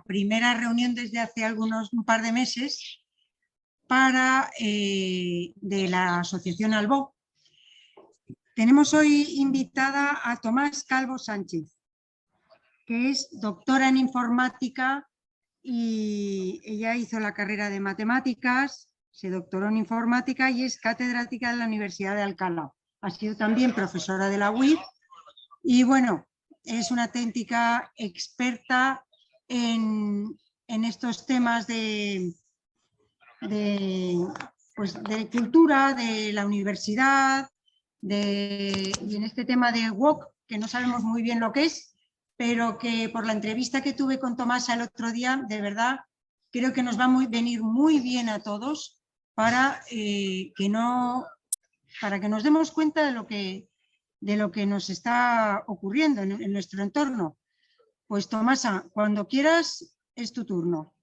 primera reunión desde hace un par de meses de la Asociación Albó. Tenemos hoy invitada a Tomás Calvo Sánchez, que es doctora en informática y ella hizo la carrera de matemáticas, se doctoró en informática y es catedrática de la Universidad de Alcalá. Ha sido también profesora de la UIT y bueno, es una auténtica experta en estos temas de cultura, de la universidad, y en este tema de WOC, que no sabemos muy bien lo que es, pero que por la entrevista que tuve con Tomás el otro día, de verdad, creo que nos va a venir muy bien a todos para que nos demos cuenta de lo que nos está ocurriendo en nuestro entorno. Pues Tomasa, cuando quieras es tu turno.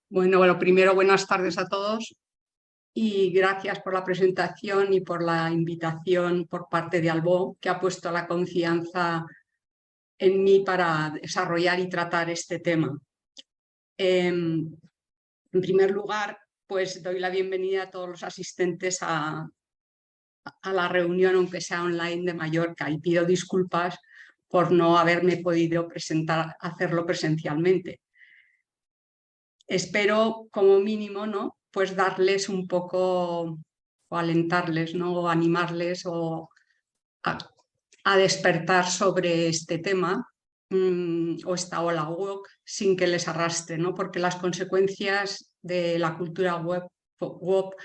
Bueno, primero buenas tardes a todos y gracias por la presentación y por la invitación por parte de Albó, que ha puesto la confianza en mí para desarrollar y tratar este tema. En primer lugar, pues doy la bienvenida a todos los asistentes a la reunión, aunque sea online, de Mallorca, y pido disculpas por no haberme podido hacerlo presencialmente. Espero, como mínimo, ¿no?, pues darles un poco, o alentarles, ¿no?, o animarles a despertar sobre este tema o esta ola woke sin que les arrastre, ¿no?, porque las consecuencias de la cultura woke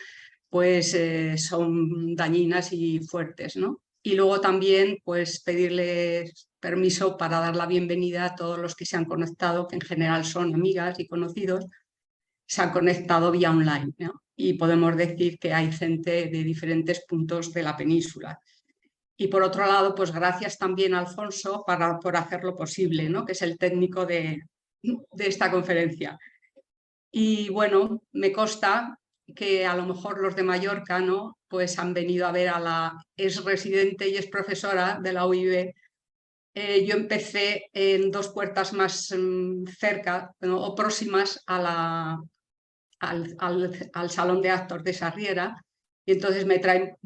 pues son dañinas y fuertes, ¿no? Y luego también pues pedirles permiso para dar la bienvenida a todos los que se han conectado, que en general son amigas y conocidos, se han conectado vía online, ¿no? Y podemos decir que hay gente de diferentes puntos de la península. Y por otro lado, pues gracias también a Alfonso por hacerlo posible, ¿no?, que es el técnico de esta conferencia. Y bueno, me consta que a lo mejor los de Mallorca, ¿no?, pues han venido a ver a la ex residente y ex profesora de la UIB. Yo empecé en 2 puertas más cerca, ¿no?, o próximas a al Salón de Actos de Sarriera, y entonces me traen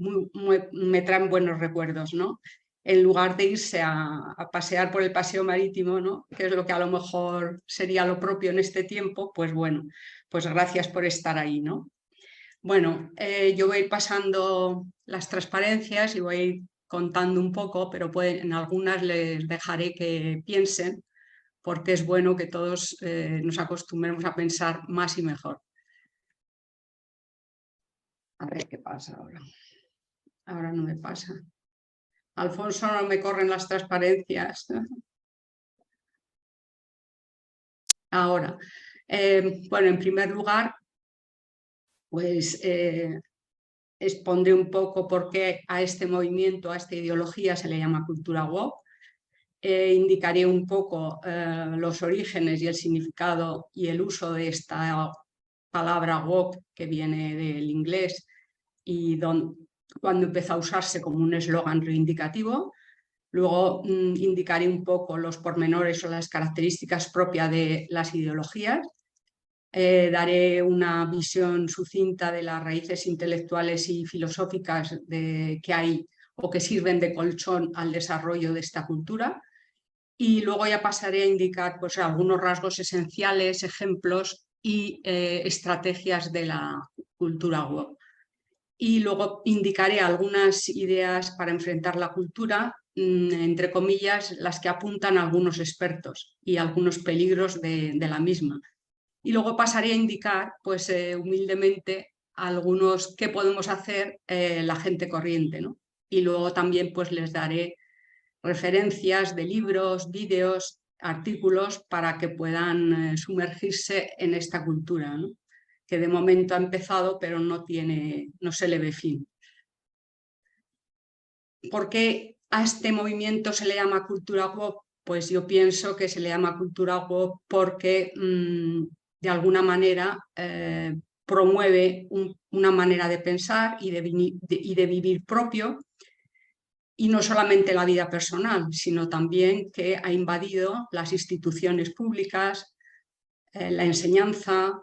buenos recuerdos, ¿no? En lugar de irse a pasear por el paseo marítimo, ¿no?, que es lo que a lo mejor sería lo propio en este tiempo, pues bueno, pues gracias por estar ahí, ¿no? Bueno, yo voy a ir pasando las transparencias y voy a ir contando un poco, pero en algunas les dejaré que piensen, porque es bueno que todos nos acostumbremos a pensar más y mejor. A ver qué pasa ahora. Ahora no me pasa. Alfonso, no me corren las transparencias. Ahora, bueno, en primer lugar, pues expondré un poco por qué a este movimiento, a esta ideología se le llama cultura woke. Indicaré un poco los orígenes y el significado y el uso de esta palabra woke, que viene del inglés, y cuando empezó a usarse como un eslogan reivindicativo. Luego indicaré un poco los pormenores o las características propias de las ideologías. Daré una visión sucinta de las raíces intelectuales y filosóficas que hay o que sirven de colchón al desarrollo de esta cultura. Y luego ya pasaré a indicar pues algunos rasgos esenciales, ejemplos y estrategias de la cultura woke. Y luego indicaré algunas ideas para enfrentar la cultura, entre comillas, las que apuntan a algunos expertos y algunos peligros de la misma. Y luego pasaré a indicar, pues humildemente, algunos qué podemos hacer la gente corriente, ¿no? Y luego también pues les daré referencias de libros, vídeos, artículos para que puedan sumergirse en esta cultura, ¿no?, que de momento ha empezado pero no se le ve fin. ¿Por qué a este movimiento se le llama cultura woke? Pues yo pienso que se le llama cultura woke porque de alguna manera promueve una manera de pensar y de vivir propio, y no solamente la vida personal, sino también que ha invadido las instituciones públicas, la enseñanza,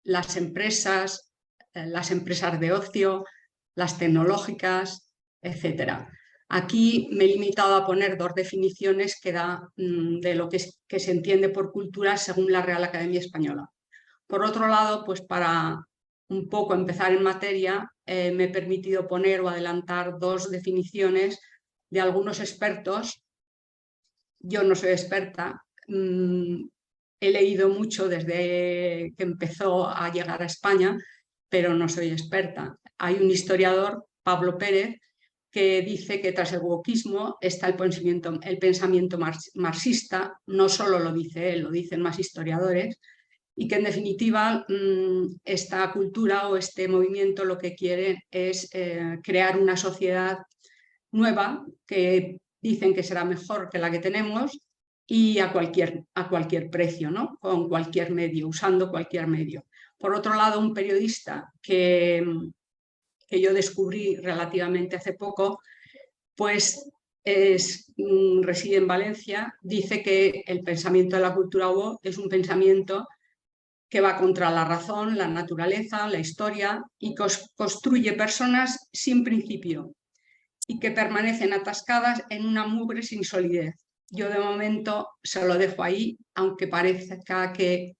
las empresas de ocio, las tecnológicas, etc. Aquí me he limitado a poner dos definiciones que da de lo que se entiende por cultura según la Real Academia Española. Por otro lado, pues para un poco empezar en materia, me he permitido poner o adelantar dos definiciones de algunos expertos. Yo no soy experta, he leído mucho desde que empezó a llegar a España, pero no soy experta. Hay un historiador, Pablo Pérez, que dice que tras el wokismo está el pensamiento marxista. No solo lo dice él, lo dicen más historiadores, y que en definitiva esta cultura o este movimiento lo que quiere es crear una sociedad nueva que dicen que será mejor que la que tenemos y a cualquier precio, ¿no? Con cualquier medio, usando cualquier medio. Por otro lado, un periodista que yo descubrí relativamente hace poco, pues reside en Valencia, dice que el pensamiento de la cultura woke es un pensamiento que va contra la razón, la naturaleza, la historia y construye personas sin principio y que permanecen atascadas en una mugre sin solidez. Yo de momento se lo dejo ahí, aunque parezca que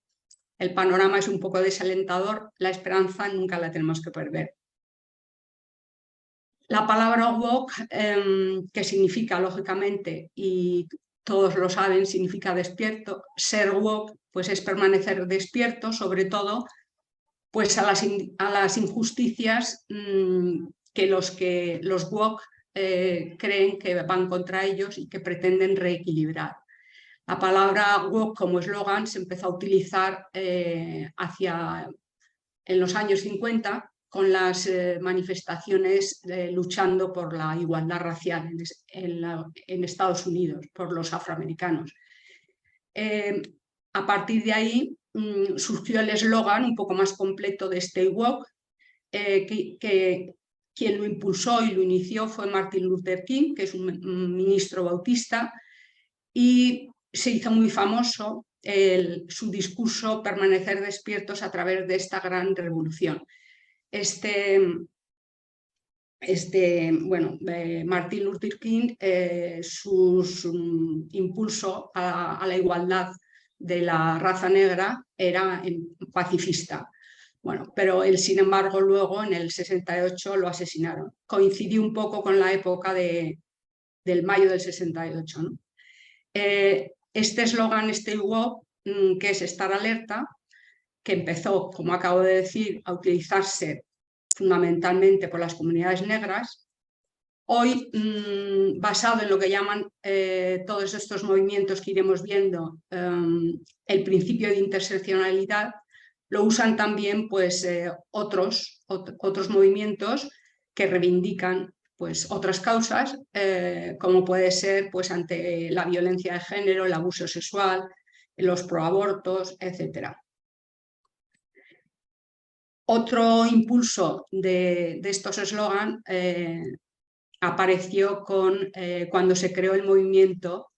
el panorama es un poco desalentador, la esperanza nunca la tenemos que perder. La palabra woke, que significa lógicamente, y todos lo saben, significa despierto. Ser woke pues es permanecer despierto, sobre todo pues a las injusticias que los woke creen que van contra ellos y que pretenden reequilibrar. La palabra woke como eslogan se empezó a utilizar en los años 50 con las manifestaciones luchando por la igualdad racial en Estados Unidos, por los afroamericanos. A partir de ahí surgió el eslogan un poco más completo de Stay Woke, que quien lo impulsó y lo inició fue Martin Luther King, que es un ministro bautista, y se hizo muy famoso su discurso Permanecer despiertos a través de esta gran revolución. Martin Luther King, su impulso a la igualdad de la raza negra era pacifista. Bueno, pero él, sin embargo, luego en el 68 lo asesinaron. Coincidió un poco con la época del mayo del 68, ¿no? Este eslogan, Stay Woke, que es estar alerta, que empezó, como acabo de decir, a utilizarse fundamentalmente por las comunidades negras, hoy, basado en lo que llaman todos estos movimientos que iremos viendo, el principio de interseccionalidad, lo usan también pues, otros movimientos que reivindican pues, otras causas, como puede ser pues, ante la violencia de género, el abuso sexual, los proabortos, etc. Otro impulso de estos eslogans apareció cuando se creó el movimiento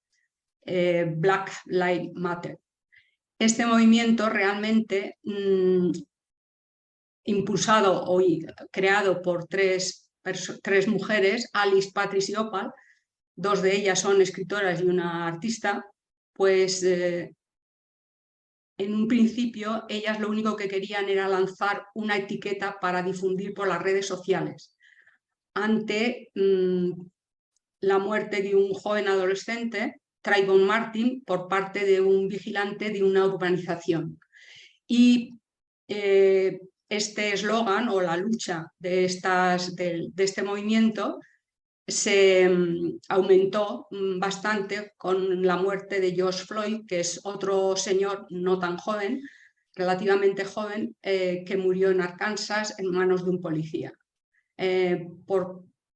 Black Lives Matter. Este movimiento realmente impulsado o creado por tres mujeres, Alice, Patrice y Opal, dos de ellas son escritoras y una artista, pues en un principio ellas lo único que querían era lanzar una etiqueta para difundir por las redes sociales ante la muerte de un joven adolescente, Trayvon Martin, por parte de un vigilante de una urbanización. Y este eslogan o la lucha de este movimiento se aumentó bastante con la muerte de George Floyd, que es otro señor no tan joven, relativamente joven, que murió en Arkansas en manos de un policía,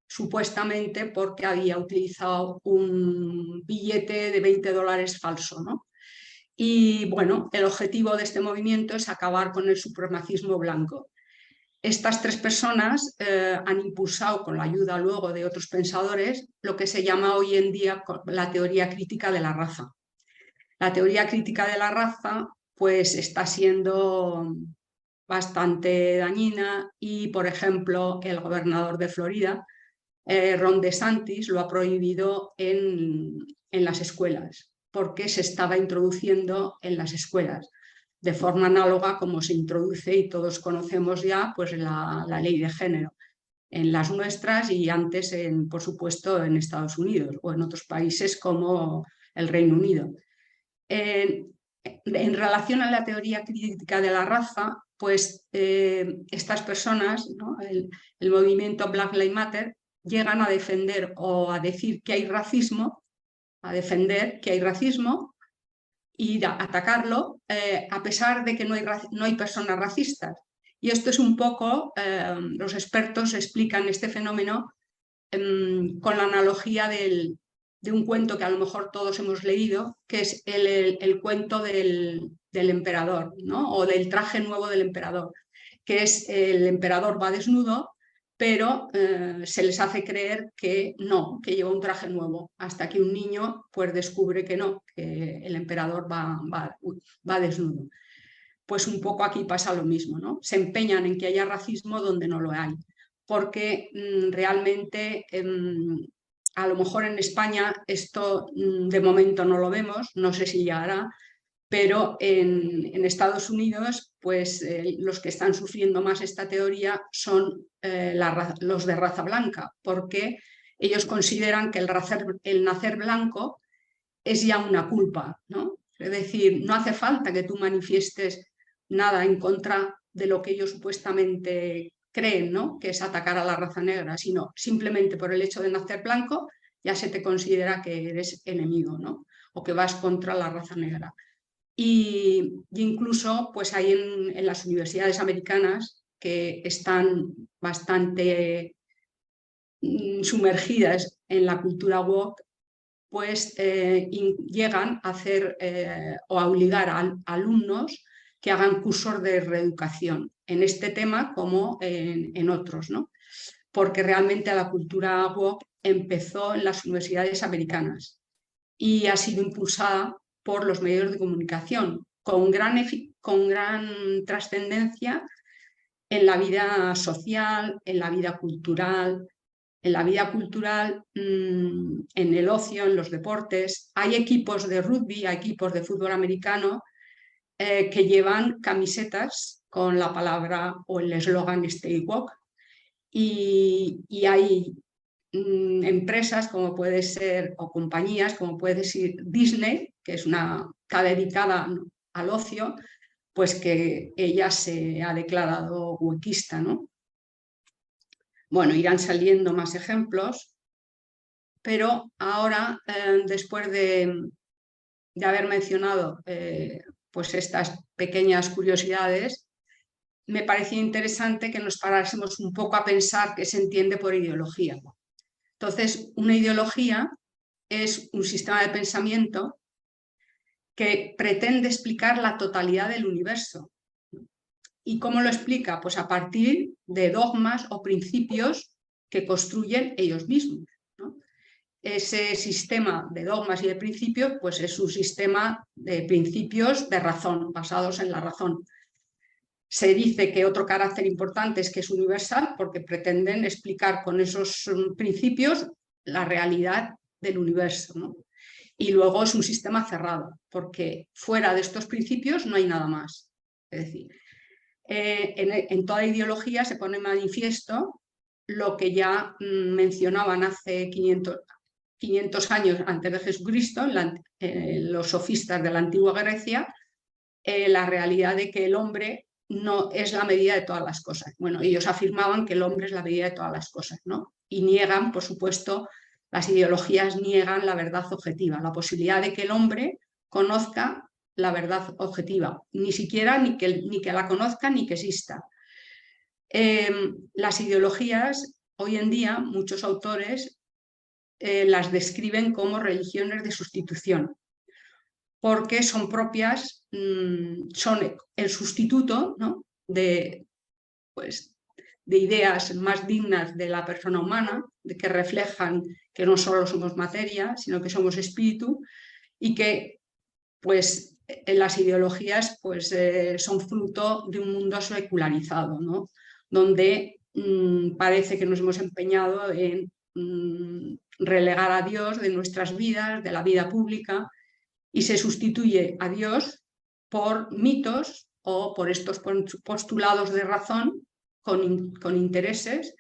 supuestamente porque había utilizado un billete de $20 falso, ¿no? Y bueno, el objetivo de este movimiento es acabar con el supremacismo blanco. Estas tres personas han impulsado, con la ayuda luego de otros pensadores, lo que se llama hoy en día la teoría crítica de la raza. La teoría crítica de la raza pues está siendo bastante dañina y, por ejemplo, el gobernador de Florida, Ron DeSantis, lo ha prohibido en las escuelas porque se estaba introduciendo en las escuelas de forma análoga como se introduce, y todos conocemos ya, pues la ley de género en las nuestras y antes, por supuesto, en Estados Unidos o en otros países como el Reino Unido. En relación a la teoría crítica de la raza, pues estas personas, ¿no? el movimiento Black Lives Matter, llegan a defender o a decir que hay racismo, a defender que hay racismo y a atacarlo, a pesar de que no hay personas racistas. Y esto es un poco, los expertos explican este fenómeno con la analogía de un cuento que a lo mejor todos hemos leído, que es el cuento del emperador, ¿no? O del traje nuevo del emperador, que es el emperador va desnudo, pero se les hace creer que no, que lleva un traje nuevo, hasta que un niño pues descubre que no, que el emperador va desnudo. Pues un poco aquí pasa lo mismo, ¿no? Se empeñan en que haya racismo donde no lo hay, porque realmente a lo mejor en España esto de momento no lo vemos, no sé si llegará, pero en Estados Unidos pues los que están sufriendo más esta teoría son los de raza blanca, porque ellos consideran que el nacer blanco es ya una culpa, ¿no? Es decir, no hace falta que tú manifiestes nada en contra de lo que ellos supuestamente creen, ¿no? Que es atacar a la raza negra, sino simplemente por el hecho de nacer blanco ya se te considera que eres enemigo, ¿no? O que vas contra la raza negra. Y incluso pues hay en las universidades americanas que están bastante sumergidas en la cultura woke, pues llegan a hacer o a obligar a alumnos que hagan cursos de reeducación en este tema como en otros, ¿no? Porque realmente la cultura woke empezó en las universidades americanas y ha sido impulsada por los medios de comunicación con gran trascendencia en la vida social, en la vida cultural, en el ocio, en los deportes. Hay equipos de rugby, hay equipos de fútbol americano que llevan camisetas con la palabra o el eslogan Stay Woke, y hay empresas como puede ser, o compañías como puede ser Disney, que es está dedicada al ocio, pues que ella se ha declarado wokeista, ¿no? Bueno, irán saliendo más ejemplos, pero ahora, después de haber mencionado pues estas pequeñas curiosidades, me parecía interesante que nos parásemos un poco a pensar qué se entiende por ideología. Entonces, una ideología es un sistema de pensamiento que pretende explicar la totalidad del universo. ¿Y cómo lo explica? Pues a partir de dogmas o principios que construyen ellos mismos, ¿no? Ese sistema de dogmas y de principios pues es un sistema de principios de razón, basados en la razón. Se dice que otro carácter importante es que es universal porque pretenden explicar con esos principios la realidad del universo, ¿no? Y luego es un sistema cerrado porque fuera de estos principios no hay nada más. Es decir, en toda ideología se pone en manifiesto lo que ya mencionaban hace 500 años antes de Jesucristo, los sofistas de la antigua Grecia, la realidad de que el hombre no es la medida de todas las cosas. Bueno, ellos afirmaban que el hombre es la medida de todas las cosas, ¿no? Y niegan, por supuesto, las ideologías niegan la verdad objetiva, la posibilidad de que el hombre conozca la verdad objetiva, ni siquiera ni que la conozca ni que exista. Las ideologías, hoy en día, muchos autores las describen como religiones de sustitución, porque son propias, son el sustituto, ¿no? de ideas más dignas de la persona humana, de que reflejan que no solo somos materia, sino que somos espíritu, y que pues en las ideologías pues, son fruto de un mundo secularizado, ¿no? Donde parece que nos hemos empeñado en relegar a Dios de nuestras vidas, de la vida pública, y se sustituye a Dios por mitos o por estos postulados de razón con intereses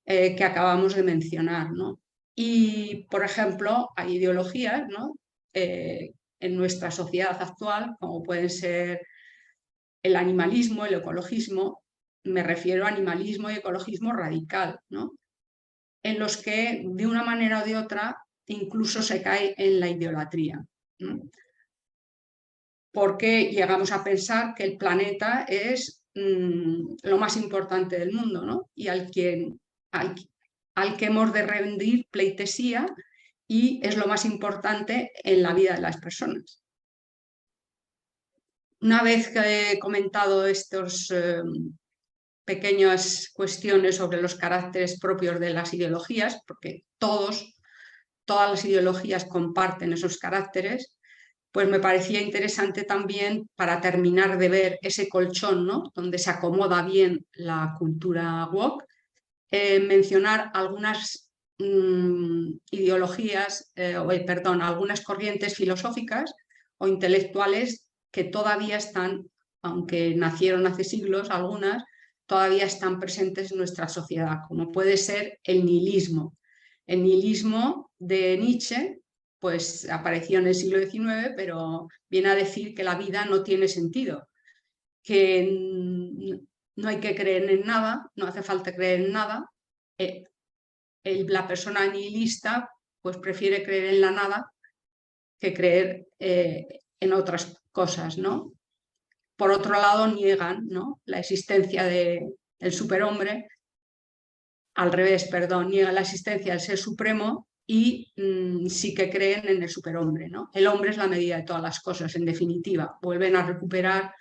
que acabamos de mencionar, ¿no? Y, por ejemplo, hay ideologías, ¿no? En nuestra sociedad actual, como pueden ser el animalismo, el ecologismo, me refiero a animalismo y ecologismo radical, ¿no? En los que de una manera o de otra incluso se cae en la idolatría, ¿no? Porque llegamos a pensar que el planeta es lo más importante del mundo, ¿no? Y al que hemos de rendir pleitesía, y es lo más importante en la vida de las personas. Una vez que he comentado estas pequeñas cuestiones sobre los caracteres propios de las ideologías, porque todas las ideologías comparten esos caracteres, pues me parecía interesante también, para terminar de ver ese colchón, ¿no? Donde se acomoda bien la cultura woke, mencionar algunas ideologías, algunas corrientes filosóficas o intelectuales que todavía están, aunque nacieron hace siglos algunas, todavía están presentes en nuestra sociedad, como puede ser el nihilismo. El nihilismo de Nietzsche pues apareció en el siglo XIX, pero viene a decir que la vida no tiene sentido, que no hay que creer en nada, no hace falta creer en nada. La persona nihilista pues prefiere creer en la nada que creer en otras cosas, ¿no? Por otro lado, niegan, ¿no?, la existencia del superhombre, al revés, perdón, niegan la existencia del ser supremo y sí que creen en el superhombre, ¿no? El hombre es la medida de todas las cosas, en definitiva. Vuelven a recuperar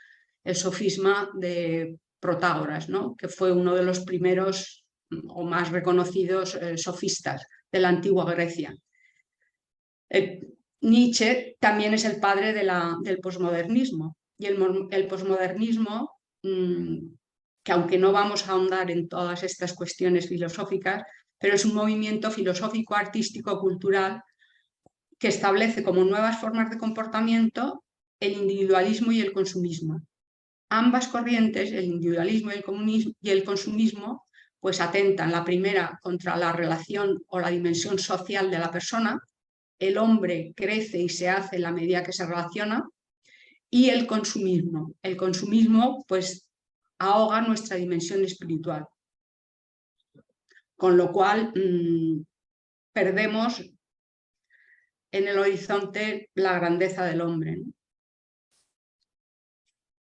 el sofisma de Protágoras, ¿no?, que fue uno de los primeros o más reconocidos sofistas de la antigua Grecia. Nietzsche también es el padre del posmodernismo, y el posmodernismo, que aunque no vamos a ahondar en todas estas cuestiones filosóficas, pero es un movimiento filosófico, artístico, cultural, que establece como nuevas formas de comportamiento el individualismo y el consumismo. Ambas corrientes, el individualismo y el consumismo, pues atentan, la primera contra la relación o la dimensión social de la persona. El hombre crece y se hace en la medida que se relaciona, y el consumismo. El consumismo pues ahoga nuestra dimensión espiritual, con lo cual perdemos en el horizonte la grandeza del hombre, ¿no?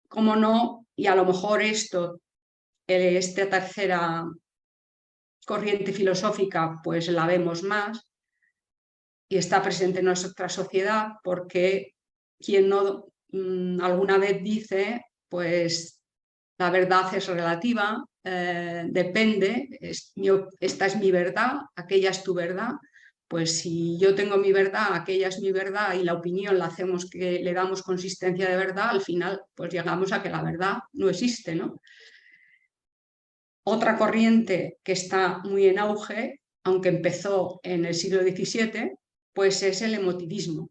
Como no, y a lo mejor esta tercera corriente filosófica pues la vemos más y está presente en nuestra sociedad, porque quien no alguna vez dice, pues la verdad es relativa, depende, esta es mi verdad, aquella es tu verdad. Pues si yo tengo mi verdad, aquella es mi verdad, y la opinión la hacemos que le damos consistencia de verdad, al final pues llegamos a que la verdad no existe, ¿no? Otra corriente que está muy en auge, aunque empezó en el siglo XVII, pues es el emotivismo.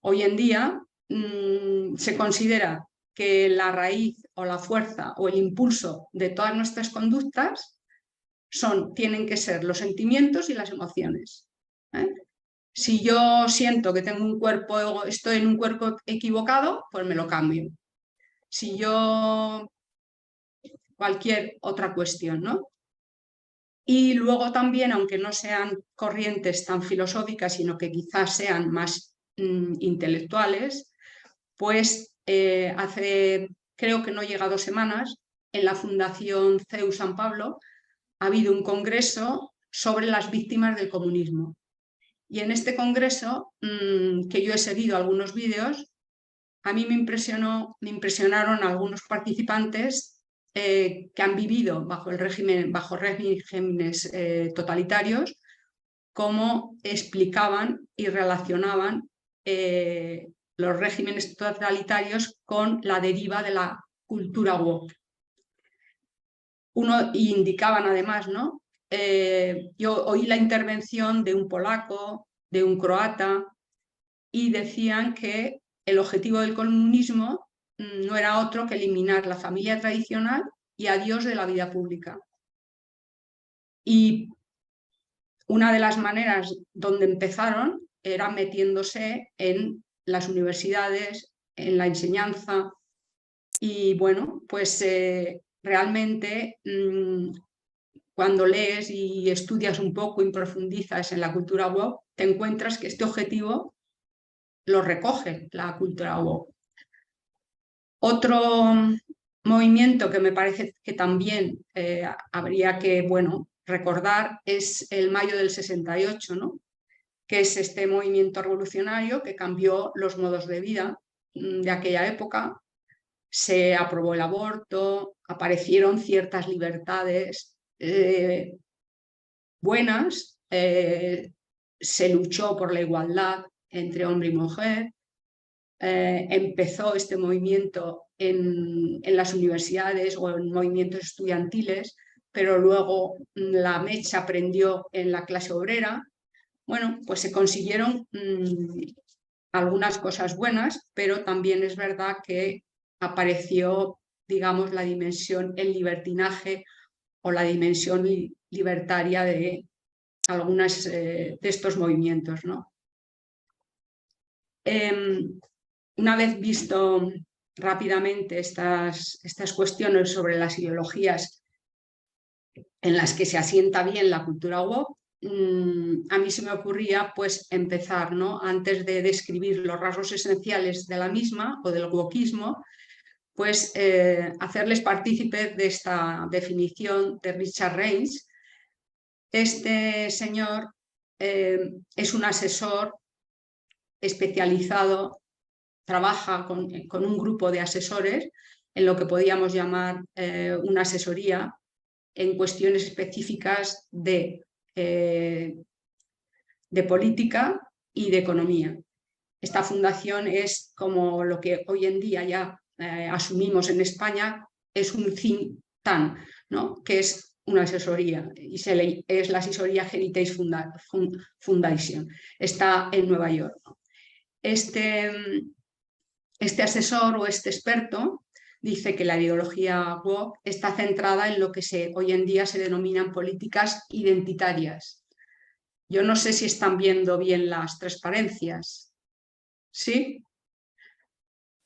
Hoy en día se considera que la raíz o la fuerza o el impulso de todas nuestras conductas tienen que ser los sentimientos y las emociones. Si yo siento que tengo un cuerpo, estoy en un cuerpo equivocado, pues me lo cambio. Si yo... cualquier otra cuestión, ¿no? Y luego también, aunque no sean corrientes tan filosóficas, sino que quizás sean más intelectuales, pues creo que no llega 2 semanas, en la Fundación CEU San Pablo ha habido un congreso sobre las víctimas del comunismo. Y en este congreso, que yo he seguido algunos vídeos, a mí me impresionaron algunos participantes que han vivido bajo regímenes totalitarios, cómo explicaban y relacionaban los regímenes totalitarios con la deriva de la cultura woke. Indicaban además, ¿no? Yo oí la intervención de un polaco, de un croata, y decían que el objetivo del comunismo no era otro que eliminar la familia tradicional y a Dios de la vida pública. Y una de las maneras donde empezaron era metiéndose en las universidades, en la enseñanza, y bueno, pues realmente cuando lees y estudias un poco y profundizas en la cultura woke, te encuentras que este objetivo lo recoge la cultura woke. Otro movimiento que me parece que también habría que, bueno, recordar es el mayo del 68, ¿no? Que es este movimiento revolucionario que cambió los modos de vida de aquella época. Se aprobó el aborto, aparecieron ciertas libertades buenas, se luchó por la igualdad entre hombre y mujer, empezó este movimiento en las universidades o en movimientos estudiantiles, pero luego la mecha prendió en la clase obrera. Bueno, pues se consiguieron algunas cosas buenas, pero también es verdad que apareció, digamos, la dimensión, el libertinaje o la dimensión libertaria de algunos de estos movimientos, ¿no? Una vez visto rápidamente estas cuestiones sobre las ideologías en las que se asienta bien la cultura woke, a mí se me ocurría pues empezar, ¿no? Antes de describir los rasgos esenciales de la misma o del wokismo, pues hacerles partícipes de esta definición de Richard Reins. Este señor es un asesor especializado, trabaja con un grupo de asesores en lo que podríamos llamar una asesoría en cuestiones específicas de política y de economía. Esta fundación es como lo que hoy en día ya asumimos en España, es un think tank, ¿no? Que es una asesoría, y es la asesoría Heritage Foundation. Está en Nueva York, ¿no? Este asesor o este experto dice que la ideología woke está centrada en lo que hoy en día se denominan políticas identitarias. Yo no sé si están viendo bien las transparencias. ¿Sí?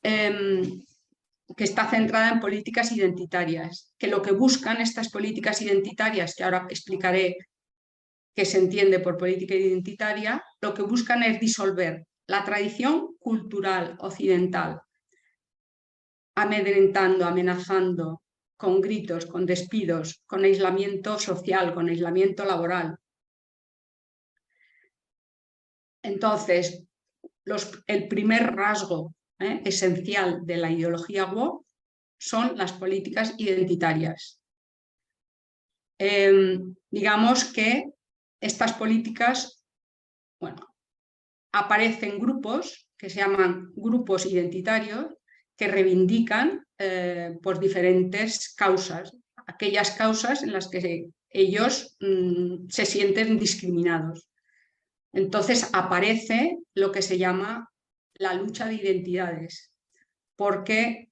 Que está centrada en políticas identitarias, que lo que buscan estas políticas identitarias, que ahora explicaré qué se entiende por política identitaria, lo que buscan es disolver la tradición cultural occidental, amedrentando, amenazando, con gritos, con despidos, con aislamiento social, con aislamiento laboral. Entonces, el primer rasgo esencial de la ideología woke son las políticas identitarias. Digamos que estas políticas, bueno, aparecen grupos que se llaman grupos identitarios que reivindican por diferentes causas, aquellas causas en las que ellos se sienten discriminados. Entonces aparece lo que se llama la lucha de identidades, porque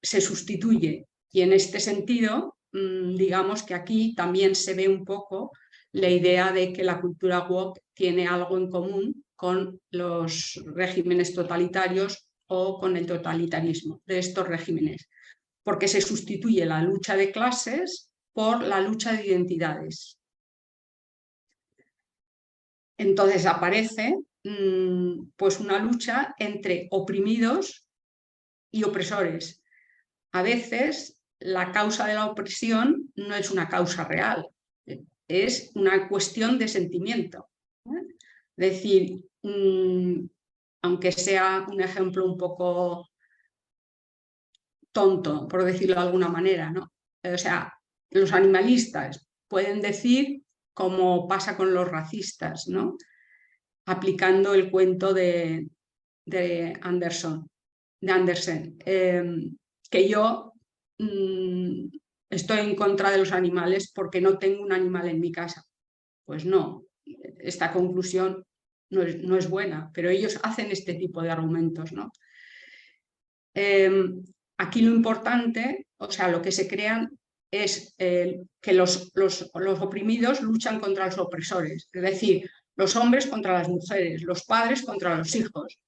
se sustituye. Y en este sentido, digamos que aquí también se ve un poco la idea de que la cultura woke tiene algo en común con los regímenes totalitarios o con el totalitarismo de estos regímenes, porque se sustituye la lucha de clases por la lucha de identidades. Entonces aparece pues una lucha entre oprimidos y opresores. A veces la causa de la opresión no es una causa real, es una cuestión de sentimiento. Es decir, aunque sea un ejemplo un poco tonto, por decirlo de alguna manera, ¿no? O sea, los animalistas pueden decir, como pasa con los racistas, ¿no? Aplicando el cuento de Andersen, que yo estoy en contra de los animales porque no tengo un animal en mi casa. Pues no, esta conclusión no es buena, pero ellos hacen este tipo de argumentos, ¿no? Aquí lo importante, o sea, lo que se crean es que los oprimidos luchan contra los opresores, es decir, los hombres contra las mujeres, los padres contra los hijos,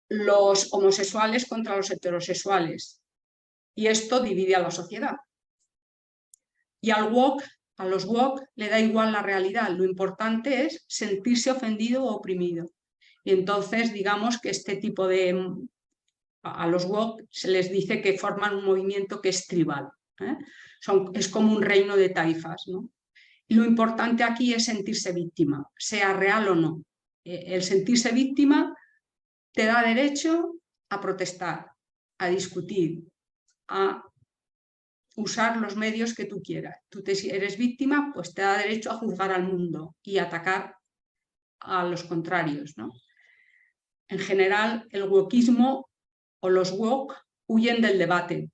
los homosexuales contra los heterosexuales. Y esto divide a la sociedad. Y a los woke le da igual la realidad, lo importante es sentirse ofendido o oprimido. Y entonces digamos que este tipo de... A los woke se les dice que forman un movimiento que es tribal, ¿eh? Es como un reino de taifas, ¿no? Y lo importante aquí es sentirse víctima, sea real o no. El sentirse víctima te da derecho a protestar, a discutir, a usar los medios que tú quieras. Si eres víctima, pues te da derecho a juzgar al mundo y atacar a los contrarios, ¿no? En general, el wokismo o los woke huyen del debate.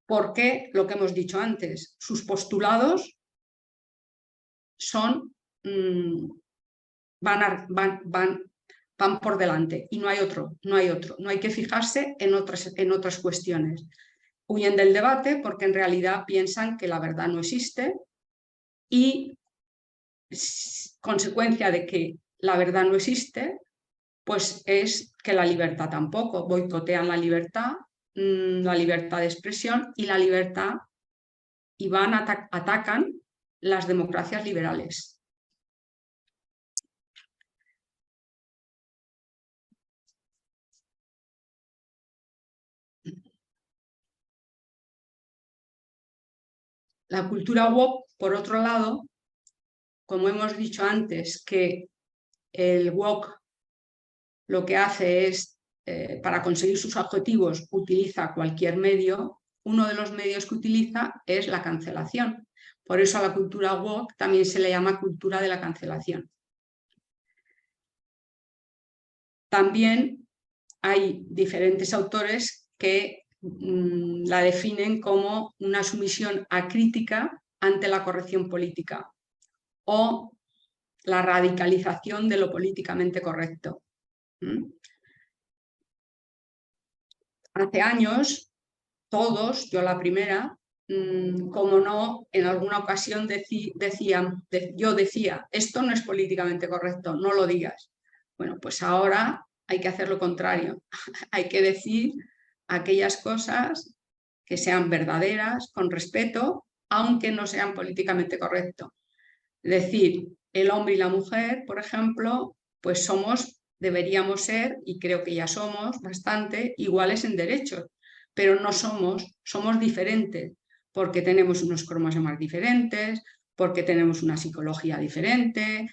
Porque, lo que hemos dicho antes, sus postulados son, van por delante y no hay otro. No hay que fijarse en otras cuestiones. Huyen del debate porque en realidad piensan que la verdad no existe y, consecuencia de que la verdad no existe, pues es que la libertad tampoco. Boicotean la libertad de expresión y la libertad y atacan las democracias liberales. La cultura woke, por otro lado, como hemos dicho antes, que el woke lo que hace es, para conseguir sus objetivos, utiliza cualquier medio. Uno de los medios que utiliza es la cancelación. Por eso a la cultura woke también se le llama cultura de la cancelación. También hay diferentes autores que la definen como una sumisión acrítica ante la corrección política o la radicalización de lo políticamente correcto. Hace años, todos, yo la primera, como no, en alguna ocasión yo decía, esto no es políticamente correcto, no lo digas. Bueno, pues ahora hay que hacer lo contrario, hay que decir aquellas cosas que sean verdaderas, con respeto, aunque no sean políticamente correctos. Es decir, el hombre y la mujer, por ejemplo, pues deberíamos ser, y creo que ya somos bastante, iguales en derechos, pero no somos diferentes, porque tenemos unos cromosomas diferentes, porque tenemos una psicología diferente,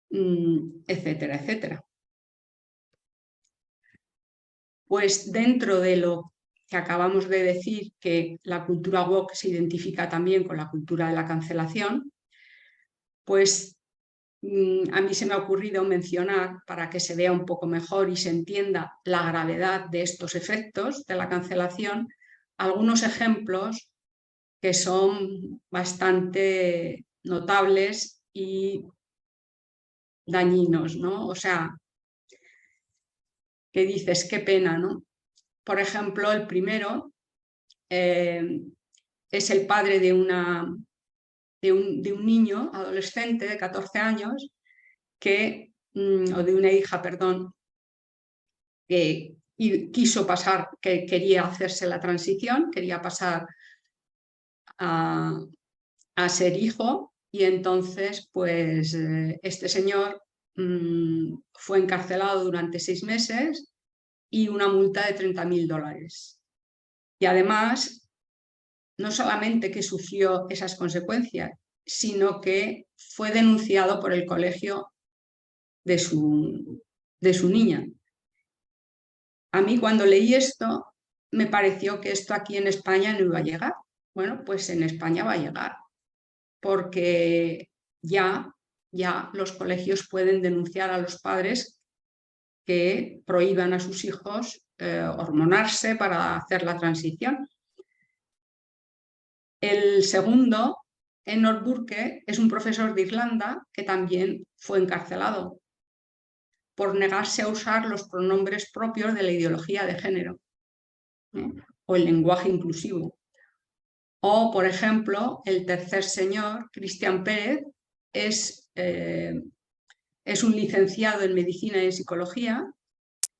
etcétera, etcétera. Pues dentro de lo que acabamos de decir, que la cultura woke se identifica también con la cultura de la cancelación, pues a mí se me ha ocurrido mencionar, para que se vea un poco mejor y se entienda la gravedad de estos efectos de la cancelación, algunos ejemplos que son bastante notables y dañinos, ¿no? O sea, que dices, qué pena, ¿no? Por ejemplo, el primero es el padre de un niño adolescente de 14 años o de una hija, perdón, que quiso pasar, que quería hacerse la transición, quería pasar a ser hijo, y entonces pues este señor fue encarcelado durante 6 meses y una multa de $30.000. Y además, no solamente que sufrió esas consecuencias, sino que fue denunciado por el colegio de su niña. A mí, cuando leí esto, me pareció que esto aquí en España no iba a llegar. Bueno, pues en España va a llegar, porque ya los colegios pueden denunciar a los padres que prohíban a sus hijos hormonarse para hacer la transición. El segundo, Enoch Burke, es un profesor de Irlanda que también fue encarcelado por negarse a usar los pronombres propios de la ideología de género, o el lenguaje inclusivo. O, por ejemplo, el tercer señor, Cristian Pérez, es un licenciado en medicina y en psicología,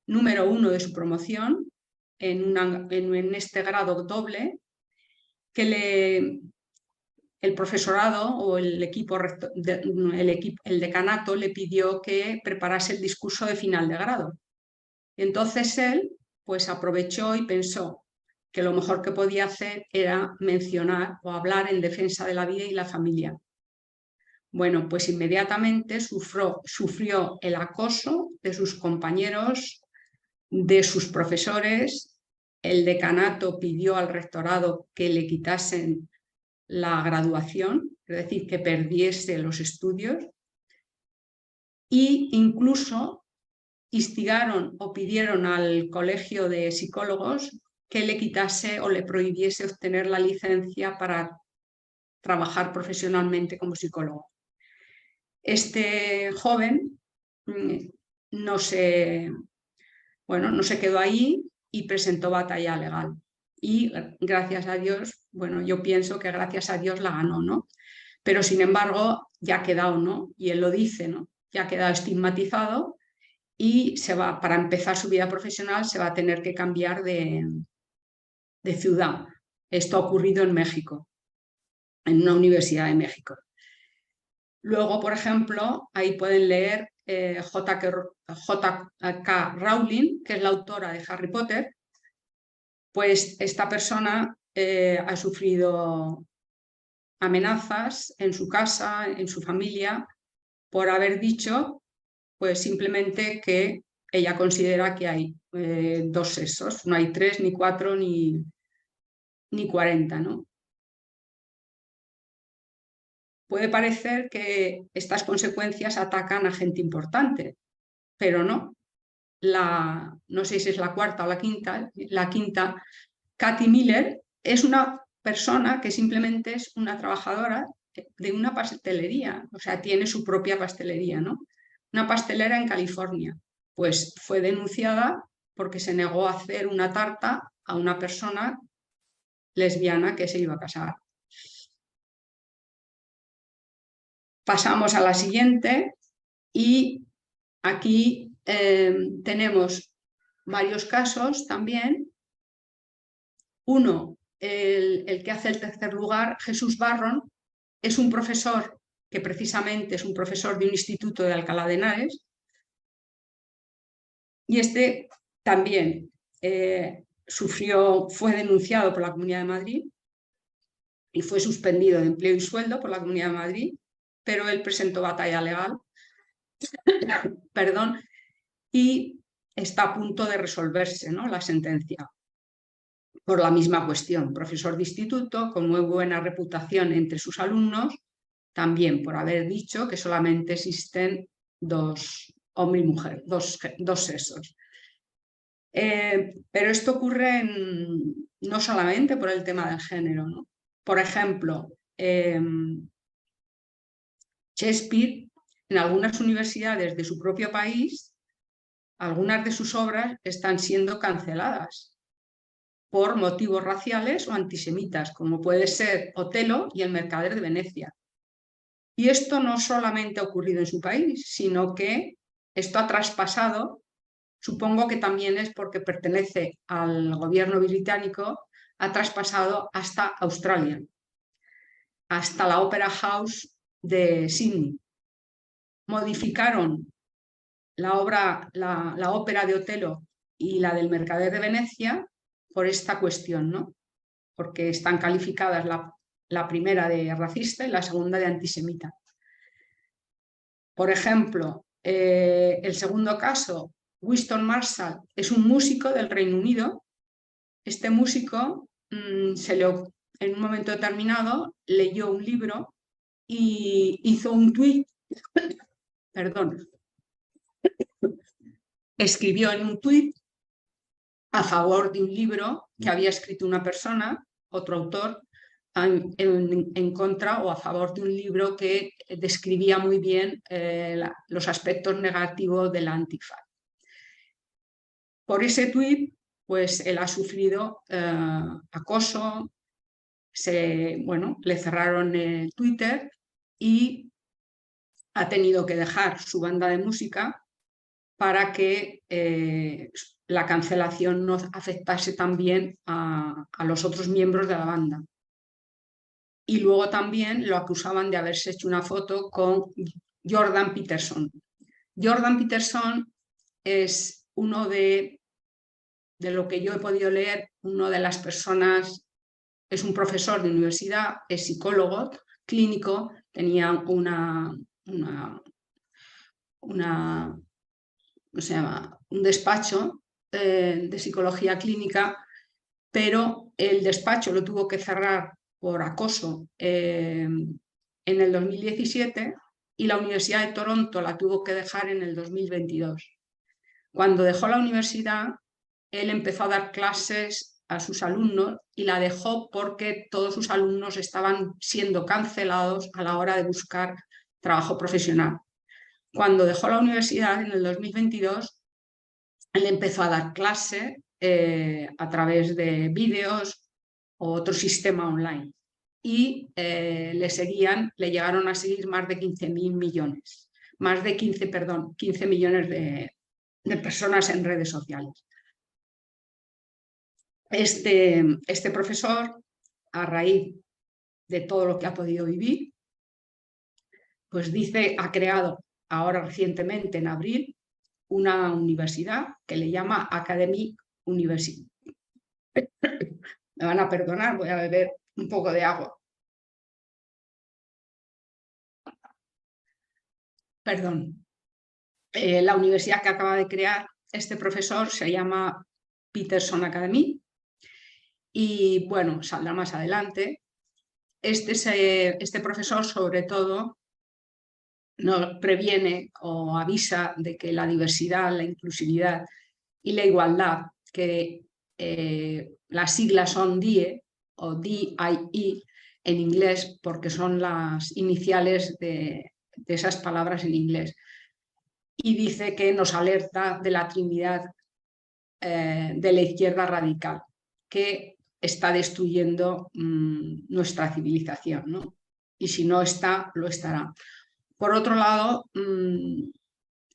número 1 de su promoción, en este grado doble, que el profesorado o el decanato le pidió que preparase el discurso de final de grado. Y entonces él pues aprovechó y pensó que lo mejor que podía hacer era mencionar o hablar en defensa de la vida y la familia. Bueno, pues inmediatamente sufrió el acoso de sus compañeros, de sus profesores. El decanato pidió al rectorado que le quitasen la graduación, es decir, que perdiese los estudios, e incluso instigaron o pidieron al colegio de psicólogos que le quitase o le prohibiese obtener la licencia para trabajar profesionalmente como psicólogo. Este joven no se quedó ahí y presentó batalla legal. Y gracias a Dios, bueno, yo pienso que gracias a Dios la ganó, ¿no? Pero sin embargo ya ha quedado, ¿no? Y él lo dice, ¿no? Ya ha quedado estigmatizado y para empezar su vida profesional se va a tener que cambiar de ciudad. Esto ha ocurrido en México, en una universidad de México. Luego, por ejemplo, ahí pueden leer J.K. Rowling, que es la autora de Harry Potter. Pues esta persona ha sufrido amenazas en su casa, en su familia, por haber dicho pues simplemente que ella considera que hay dos sexos, no hay 3, ni 4, ni 40, ¿no? Puede parecer que estas consecuencias atacan a gente importante, pero no. No sé si es la cuarta o la quinta, Katy Miller, es una persona que simplemente es una trabajadora de una pastelería, o sea, tiene su propia pastelería, ¿no? Una pastelera en California. Pues fue denunciada porque se negó a hacer una tarta a una persona lesbiana que se iba a casar. Pasamos a la siguiente y aquí tenemos varios casos también. Uno, el que hace el tercer lugar, Jesús Barron, es un profesor que precisamente es un profesor de un instituto de Alcalá de Henares, y este también fue denunciado por la Comunidad de Madrid y fue suspendido de empleo y sueldo por la Comunidad de Madrid, pero él presentó batalla legal perdón, y está a punto de resolverse, ¿no?, la sentencia por la misma cuestión. Profesor de instituto con muy buena reputación entre sus alumnos, también por haber dicho que solamente existen dos, hombre y mujer, dos sexos. Pero esto ocurre no solamente por el tema del género, ¿no? Por ejemplo, Shakespeare, en algunas universidades de su propio país, algunas de sus obras están siendo canceladas por motivos raciales o antisemitas, como puede ser Otelo y El Mercader de Venecia. Y esto no solamente ha ocurrido en su país, sino que esto ha traspasado, supongo que también es porque pertenece al gobierno británico, ha traspasado hasta Australia, hasta la Opera House de Sydney. Modificaron la ópera de Otelo y la del Mercader de Venecia por esta cuestión, ¿no? Porque están calificadas la primera de racista y la segunda de antisemita. Por ejemplo, el segundo caso, Winston Marshall, es un músico del Reino Unido Este músico en un momento determinado leyó un libro y hizo un tuit, perdón, escribió en un tuit a favor de un libro que había escrito una persona, otro autor, en contra o a favor de un libro que describía muy bien los aspectos negativos de la Antifa. Por ese tuit, pues él ha sufrido acoso, le cerraron el Twitter y ha tenido que dejar su banda de música para que la cancelación no afectase también a los otros miembros de la banda. Y luego también lo acusaban de haberse hecho una foto con Jordan Peterson. Jordan Peterson es uno de lo que yo he podido leer, una de las personas, es un profesor de universidad, es psicólogo clínico, tenía un despacho de psicología clínica, pero el despacho lo tuvo que cerrar por acoso en el 2017 y la Universidad de Toronto la tuvo que dejar en el 2022. Cuando dejó la universidad, él empezó a dar clases a sus alumnos y la dejó porque todos sus alumnos estaban siendo cancelados a la hora de buscar trabajo profesional. Cuando dejó la universidad en el 2022, él empezó a dar clases a través de vídeos o otro sistema online y le llegaron a seguir más de 15 millones, más de 15 millones de personas en redes sociales. Este profesor, a raíz de todo lo que ha podido vivir, pues ha creado ahora recientemente, en abril, una universidad que le llama Academy University. Me van a perdonar, voy a beber un poco de agua. Perdón. La universidad que acaba de crear este profesor se llama Peterson Academy y, bueno, saldrá más adelante. Este profesor, sobre todo, nos previene o avisa de que la diversidad, la inclusividad y la igualdad, que las siglas son DIE o DIE en inglés, porque son las iniciales de esas palabras en inglés. Y dice que nos alerta de la Trinidad de la izquierda radical, que está destruyendo nuestra civilización, ¿no? Y si no está, lo estará. Por otro lado,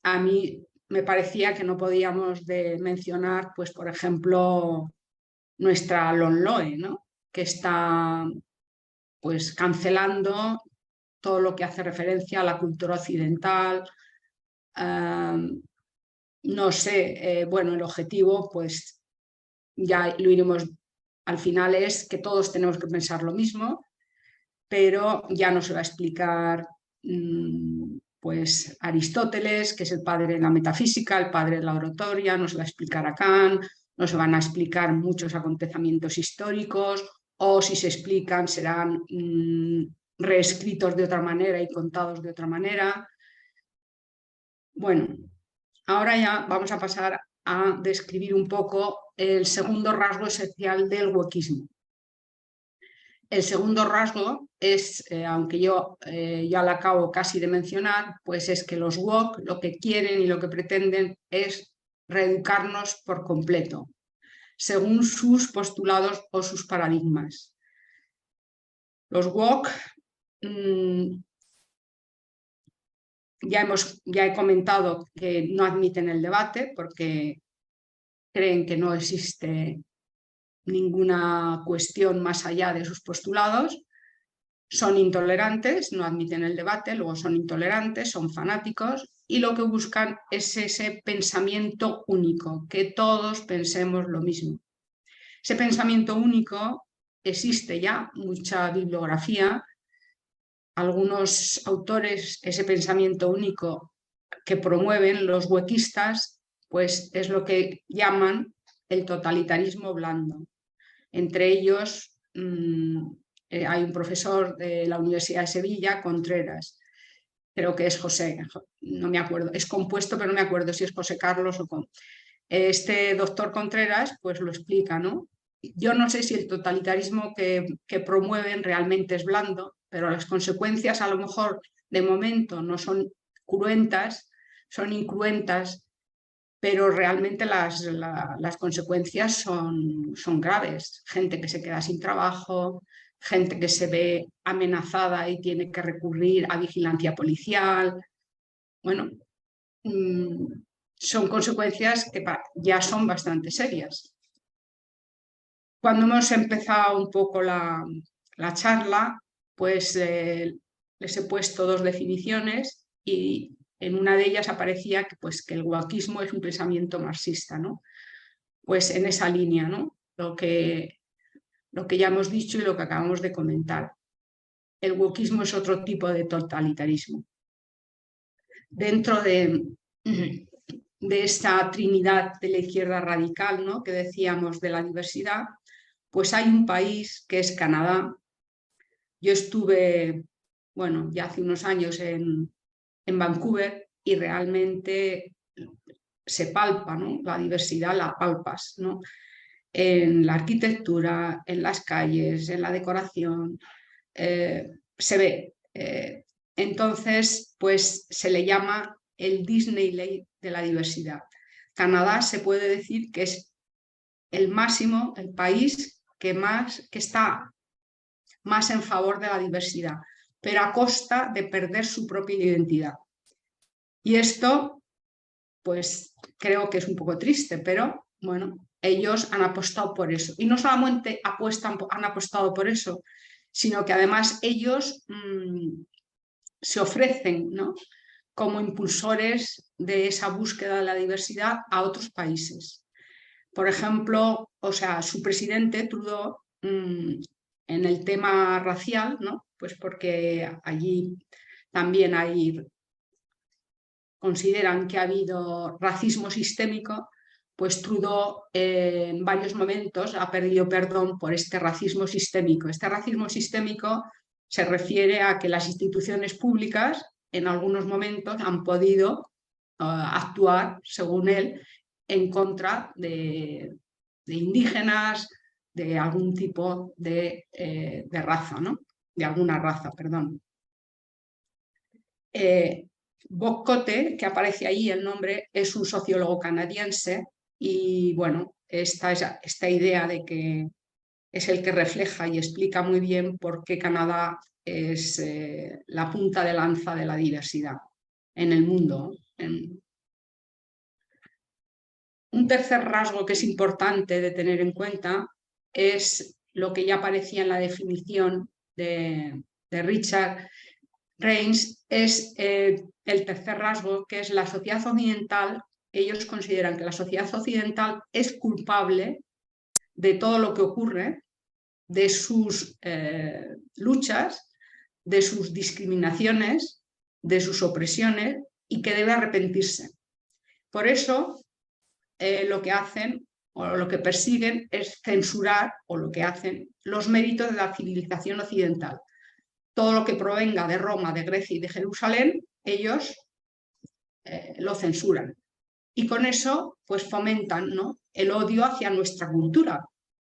a mí me parecía que no podíamos mencionar, pues, por ejemplo, nuestra LOMLOE, ¿no? Que está, pues, cancelando todo lo que hace referencia a la cultura occidental. No sé, bueno, el objetivo, pues ya lo iremos, al final es que todos tenemos que pensar lo mismo, pero ya no se va a explicar pues Aristóteles, que es el padre de la metafísica, el padre de la oratoria, no se va a explicar a Kant, no se van a explicar muchos acontecimientos históricos, o si se explican serán reescritos de otra manera y contados de otra manera. Bueno, ahora ya vamos a pasar a describir un poco el segundo rasgo esencial del wokismo. El segundo rasgo es, aunque yo ya lo acabo casi de mencionar, pues es que los woke lo que quieren y lo que pretenden es reeducarnos por completo, según sus postulados o sus paradigmas. Los woke, ya he comentado que no admiten el debate porque creen que no existe ninguna cuestión más allá de sus postulados, son intolerantes, no admiten el debate, luego son intolerantes, son fanáticos y lo que buscan es ese pensamiento único, que todos pensemos lo mismo. Ese pensamiento único existe ya, mucha bibliografía, algunos autores, ese pensamiento único que promueven los wokistas, pues es lo que llaman el totalitarismo blando. Entre ellos hay un profesor de la Universidad de Sevilla, Contreras, creo que es José, no me acuerdo, es compuesto, pero no me acuerdo si es José Carlos o con. Este doctor Contreras pues lo explica, ¿no? Yo no sé si el totalitarismo que promueven realmente es blando, pero las consecuencias a lo mejor de momento no son cruentas, son incruentas, pero realmente las consecuencias son graves. Gente que se queda sin trabajo, gente que se ve amenazada y tiene que recurrir a vigilancia policial. Bueno, son consecuencias que ya son bastante serias. Cuando hemos empezado un poco la charla, pues les he puesto dos definiciones y en una de ellas aparecía que, pues, que el wokismo es un pensamiento marxista, ¿no? Pues en esa línea, ¿no? Lo que ya hemos dicho y lo que acabamos de comentar. El wokismo es otro tipo de totalitarismo. Dentro de esta trinidad de la izquierda radical, ¿no?, que decíamos de la diversidad, pues hay un país que es Canadá. Yo estuve, bueno, ya hace unos años en Vancouver y realmente se palpa, ¿no? La diversidad la palpas, ¿no? En la arquitectura, en las calles, en la decoración, se ve. Entonces, pues se le llama el Disneyland de la diversidad. Canadá se puede decir que es el máximo, el país que está más en favor de la diversidad, pero a costa de perder su propia identidad. Y esto, pues creo que es un poco triste, pero bueno, ellos han apostado por eso. Y no solamente han apostado por eso, sino que además ellos se ofrecen, ¿no?, como impulsores de esa búsqueda de la diversidad a otros países. Por ejemplo, o sea, su presidente, Trudeau, en el tema racial, ¿no?, pues porque allí también consideran que ha habido racismo sistémico, pues Trudeau en varios momentos ha pedido perdón por este racismo sistémico. Este racismo sistémico se refiere a que las instituciones públicas en algunos momentos han podido actuar, según él, en contra de indígenas, de algún tipo de raza, ¿no?, de alguna raza, perdón. Bob Cote, que aparece ahí el nombre, es un sociólogo canadiense y bueno, esta idea de que es el que refleja y explica muy bien por qué Canadá es la punta de lanza de la diversidad en el mundo. Un tercer rasgo que es importante de tener en cuenta es lo que ya aparecía en la definición de Richard Reins, es el tercer rasgo, que es la sociedad occidental. Ellos consideran que la sociedad occidental es culpable de todo lo que ocurre, de sus luchas, de sus discriminaciones, de sus opresiones, y que debe arrepentirse. Por eso lo que hacen o lo que persiguen es censurar, o lo que hacen, los méritos de la civilización occidental. Todo lo que provenga de Roma, de Grecia y de Jerusalén, ellos lo censuran. Y con eso pues fomentan, ¿no?, el odio hacia nuestra cultura,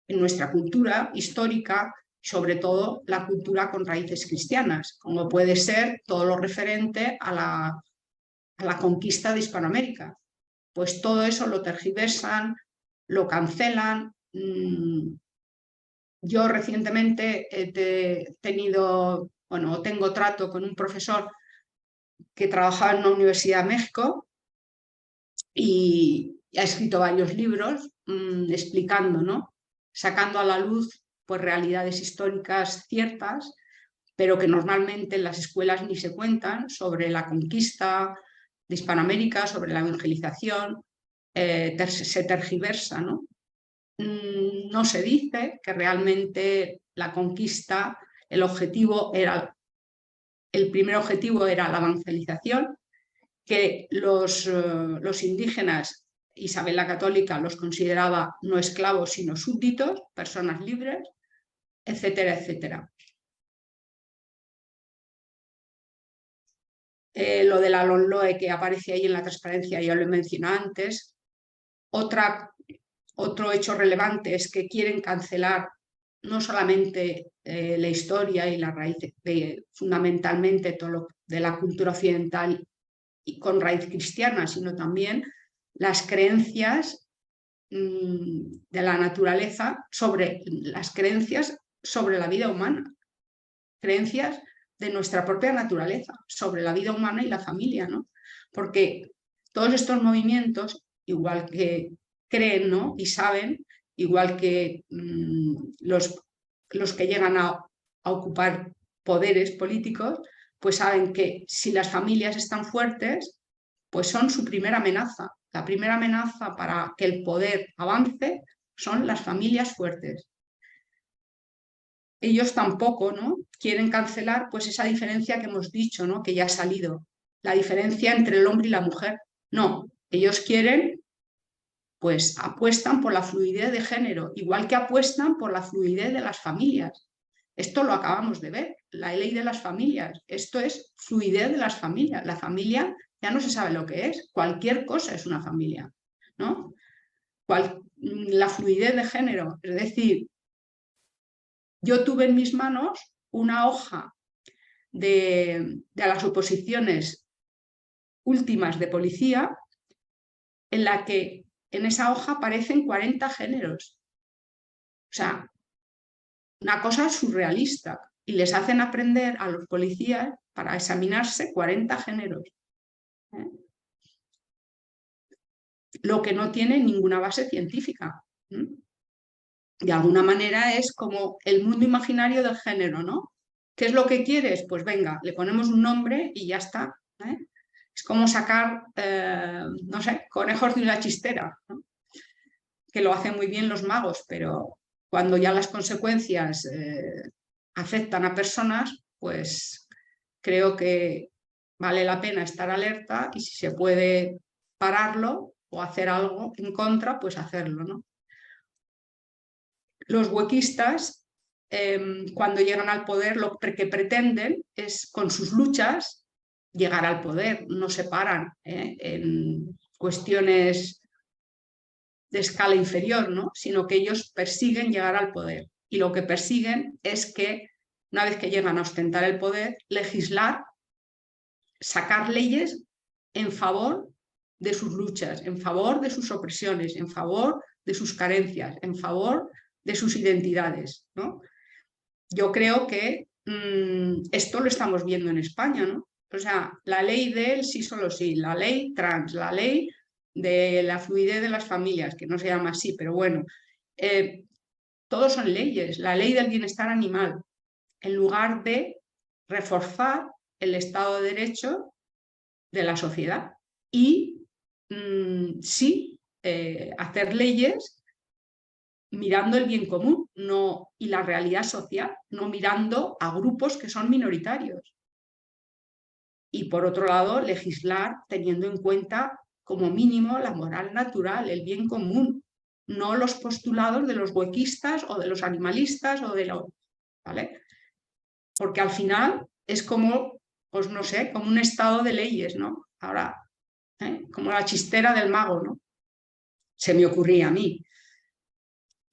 en nuestra cultura histórica, sobre todo la cultura con raíces cristianas, como puede ser todo lo referente a la conquista de Hispanoamérica. Pues todo eso lo tergiversan, lo cancelan. Yo recientemente tengo trato con un profesor que trabajaba en una universidad de México y ha escrito varios libros explicando, ¿no?, sacando a la luz pues realidades históricas ciertas, pero que normalmente en las escuelas ni se cuentan, sobre la conquista de Hispanoamérica, sobre la evangelización. Se tergiversa, ¿no? No se dice que realmente la conquista, el primer objetivo era la evangelización, que los indígenas Isabel la Católica los consideraba no esclavos sino súbditos, personas libres, etcétera, etcétera. Lo de la LOMLOE que aparece ahí en la transparencia ya lo he mencionado antes. Otro hecho relevante es que quieren cancelar no solamente la historia y la raíz fundamentalmente todo lo de la cultura occidental y con raíz cristiana, sino también las creencias de la naturaleza, las creencias sobre la vida humana, creencias de nuestra propia naturaleza, sobre la vida humana y la familia, ¿no? Porque todos estos movimientos, igual que creen, ¿no? Y saben, igual que los que llegan a ocupar poderes políticos, pues saben que si las familias están fuertes, pues son su primera amenaza. La primera amenaza para que el poder avance son las familias fuertes. Ellos tampoco, ¿no? Quieren cancelar pues esa diferencia que hemos dicho, ¿no? Que ya ha salido, la diferencia entre el hombre y la mujer. No, ellos quieren, pues apuestan por la fluidez de género, igual que apuestan por la fluidez de las familias. Esto lo acabamos de ver, la ley de las familias. Esto es fluidez de las familias. La familia ya no se sabe lo que es, cualquier cosa es una familia, ¿no? La fluidez de género, es decir, yo tuve en mis manos una hoja de las oposiciones últimas de policía en la que en esa hoja aparecen 40 géneros. O sea, una cosa surrealista. Y les hacen aprender a los policías para examinarse 40 géneros. Lo que no tiene ninguna base científica. De alguna manera es como el mundo imaginario del género, ¿no? ¿Qué es lo que quieres? Pues venga, le ponemos un nombre y ya está. Es como sacar, no sé, conejos de una chistera, ¿no? Que lo hacen muy bien los magos, pero cuando ya las consecuencias afectan a personas, pues creo que vale la pena estar alerta y si se puede pararlo o hacer algo en contra, pues hacerlo, ¿no? Los huequistas, cuando llegan al poder, lo que pretenden es, con sus luchas, llegar al poder. No se paran en cuestiones de escala inferior, ¿no? Sino que ellos persiguen llegar al poder. Y lo que persiguen es que, una vez que llegan a ostentar el poder, legislar, sacar leyes en favor de sus luchas, en favor de sus opresiones, en favor de sus carencias, en favor de sus identidades, ¿no? Yo creo que esto lo estamos viendo en España, ¿no? O sea, la ley del sí solo sí, la ley trans, la ley de la fluidez de las familias, que no se llama así, pero bueno, todos son leyes, la ley del bienestar animal, en lugar de reforzar el Estado de Derecho de la sociedad y sí hacer leyes mirando el bien común y la realidad social, no mirando a grupos que son minoritarios. Y por otro lado, legislar teniendo en cuenta como mínimo la moral natural, el bien común, no los postulados de los huequistas o de los animalistas o de los... ¿Vale? Porque al final es como, pues no sé, como un estado de leyes, ¿no? Ahora, como la chistera del mago, ¿no? Se me ocurría a mí.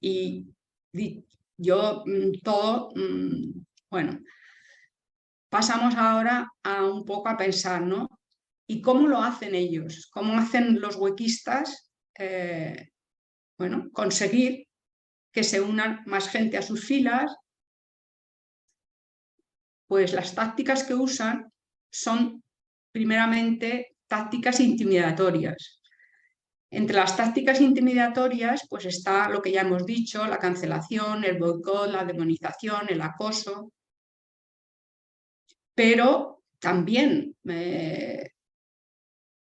Y yo todo, bueno, pasamos ahora a un poco a pensar, ¿no? ¿Y cómo lo hacen ellos? ¿Cómo hacen los huequistas, bueno, conseguir que se unan más gente a sus filas? Pues las tácticas que usan son primeramente tácticas intimidatorias. Entre las tácticas intimidatorias pues está lo que ya hemos dicho, la cancelación, el boicot, la demonización, el acoso, pero también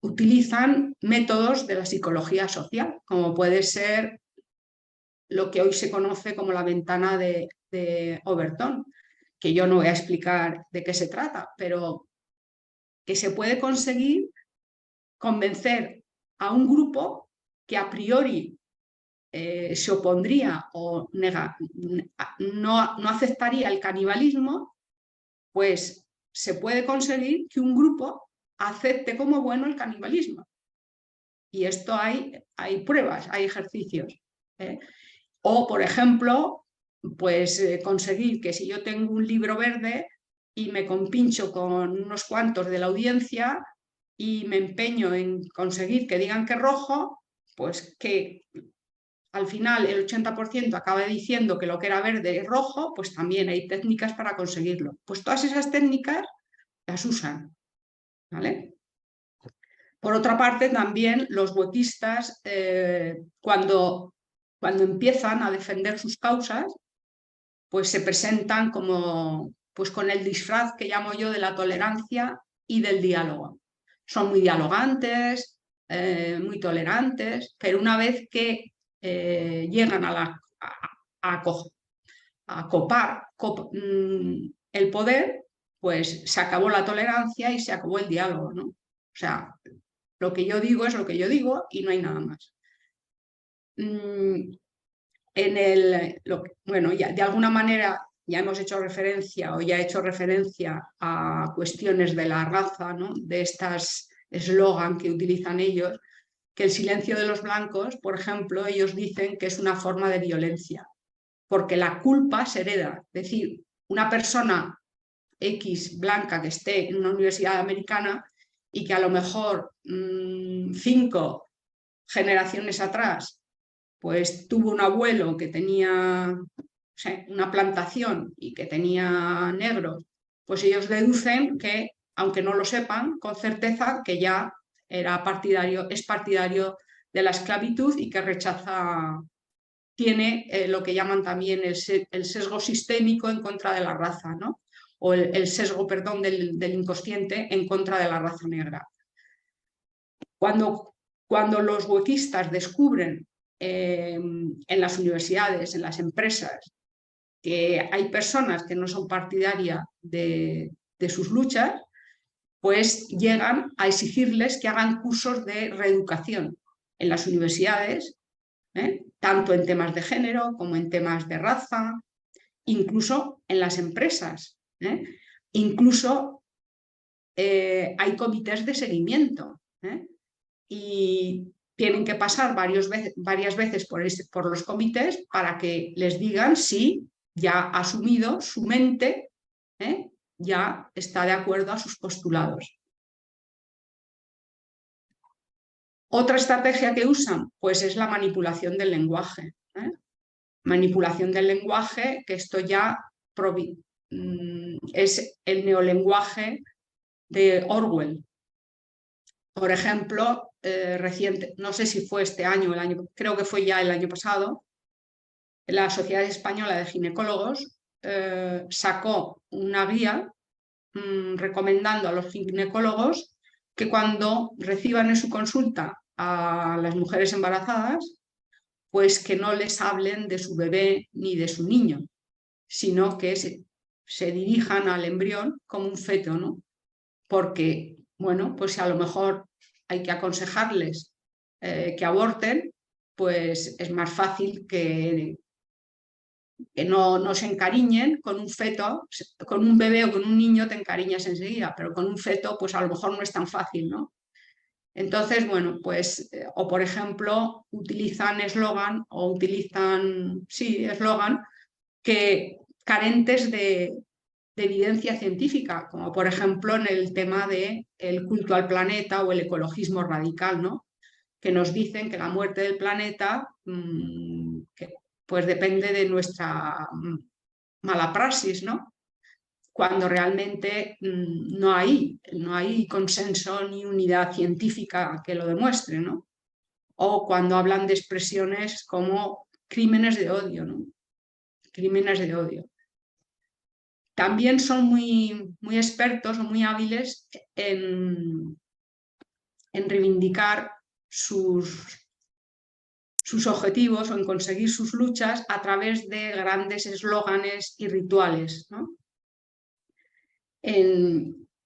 utilizan métodos de la psicología social, como puede ser lo que hoy se conoce como la ventana de Overton, que yo no voy a explicar de qué se trata, pero que se puede conseguir convencer a un grupo que a priori se opondría o no aceptaría el canibalismo, pues se puede conseguir que un grupo acepte como bueno el canibalismo. Y esto hay pruebas, hay ejercicios. O, por ejemplo, pues conseguir que si yo tengo un libro verde y me compincho con unos cuantos de la audiencia y me empeño en conseguir que digan que es rojo, pues que al final el 80% acaba diciendo que lo que era verde es rojo, pues también hay técnicas para conseguirlo. Pues todas esas técnicas las usan, ¿vale? Por otra parte, también los huequistas, cuando empiezan a defender sus causas, pues se presentan como, pues con el disfraz que llamo yo de la tolerancia y del diálogo. Son muy dialogantes, muy tolerantes, pero una vez que llegan a copar el poder, pues se acabó la tolerancia y se acabó el diálogo, ¿no? O sea, lo que yo digo es lo que yo digo y no hay nada más. Bueno, ya, de alguna manera ya hemos hecho referencia o ya he hecho referencia a cuestiones de la raza, ¿no? De estas eslogan que utilizan ellos, que el silencio de los blancos, por ejemplo, ellos dicen que es una forma de violencia, porque la culpa se hereda. Es decir, una persona X blanca que esté en una universidad americana y que a lo mejor 5 generaciones atrás pues tuvo un abuelo que tenía, o sea, una plantación y que tenía negros, pues ellos deducen que, aunque no lo sepan con certeza, que ya es partidario de la esclavitud y que tiene lo que llaman también el sesgo sistémico en contra de la raza, ¿no? O el sesgo, perdón, del inconsciente en contra de la raza negra. Cuando los huequistas descubren en las universidades, en las empresas, que hay personas que no son partidarias de sus luchas, pues llegan a exigirles que hagan cursos de reeducación en las universidades, tanto en temas de género como en temas de raza, incluso en las empresas. Incluso hay comités de seguimiento y tienen que pasar varias veces por los comités para que les digan si ya ha asumido su mente, ya está de acuerdo a sus postulados. Otra estrategia que usan, pues es la manipulación del lenguaje. Manipulación del lenguaje, que esto ya es el neolenguaje de Orwell. Por ejemplo, reciente, no sé si fue este año, creo que fue ya el año pasado, la Sociedad Española de Ginecólogos sacó una guía recomendando a los ginecólogos que cuando reciban en su consulta a las mujeres embarazadas, pues que no les hablen de su bebé ni de su niño, sino que se dirijan al embrión como un feto, ¿no? Porque, bueno, pues a lo mejor hay que aconsejarles que aborten, pues es más fácil que no se encariñen con un feto, con un bebé o con un niño te encariñas enseguida, pero con un feto pues a lo mejor no es tan fácil, ¿no? Entonces, bueno, pues, o por ejemplo, utilizan eslogan que carentes de evidencia científica, como por ejemplo en el tema del culto al planeta o el ecologismo radical, ¿no? Que nos dicen que la muerte del planeta pues depende de nuestra mala praxis, ¿no? Cuando realmente no hay consenso ni unidad científica que lo demuestre, ¿no? O cuando hablan de expresiones como crímenes de odio, ¿no? Crímenes de odio. También son muy, muy expertos o muy hábiles en reivindicar sus objetivos o en conseguir sus luchas a través de grandes eslóganes y rituales, ¿no?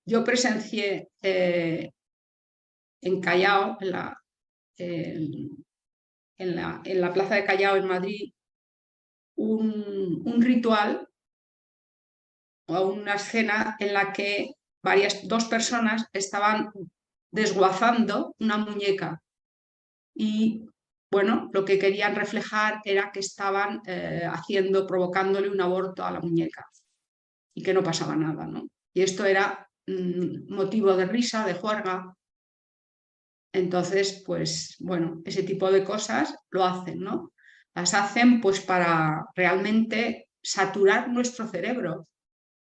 Yo presencié en Callao, en la Plaza de Callao en Madrid un ritual o una escena en la que dos personas estaban desguazando una muñeca y bueno, lo que querían reflejar era que estaban provocándole un aborto a la muñeca y que no pasaba nada, ¿no? Y esto era motivo de risa, de juerga. Entonces, pues bueno, ese tipo de cosas lo hacen, ¿no? Las hacen pues para realmente saturar nuestro cerebro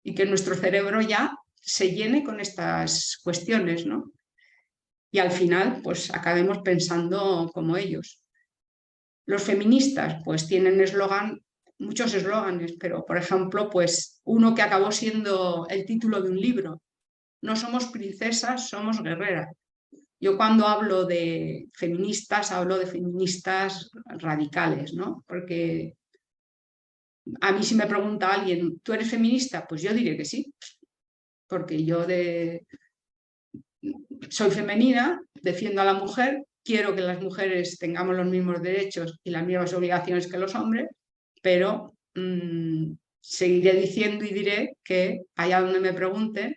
y que nuestro cerebro ya se llene con estas cuestiones, ¿no? Y al final, pues acabemos pensando como ellos. Los feministas, pues tienen muchos eslóganes, pero por ejemplo, pues uno que acabó siendo el título de un libro: no somos princesas, somos guerreras. Yo cuando hablo de feministas, hablo de feministas radicales, ¿no? Porque a mí si me pregunta alguien, ¿tú eres feminista? Pues yo diré que sí, porque yo soy femenina, defiendo a la mujer, quiero que las mujeres tengamos los mismos derechos y las mismas obligaciones que los hombres, pero seguiré diciendo y diré que allá donde me pregunten,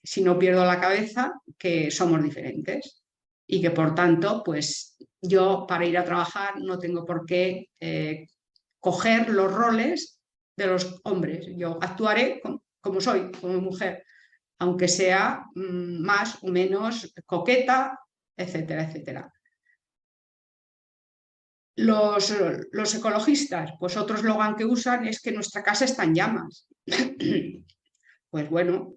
si no pierdo la cabeza, que somos diferentes y que por tanto, pues yo para ir a trabajar no tengo por qué coger los roles de los hombres. Yo actuaré como soy, como mujer, aunque sea más o menos coqueta, etcétera, etcétera. Los ecologistas, pues otro eslogan que usan es que nuestra casa está en llamas. Pues bueno,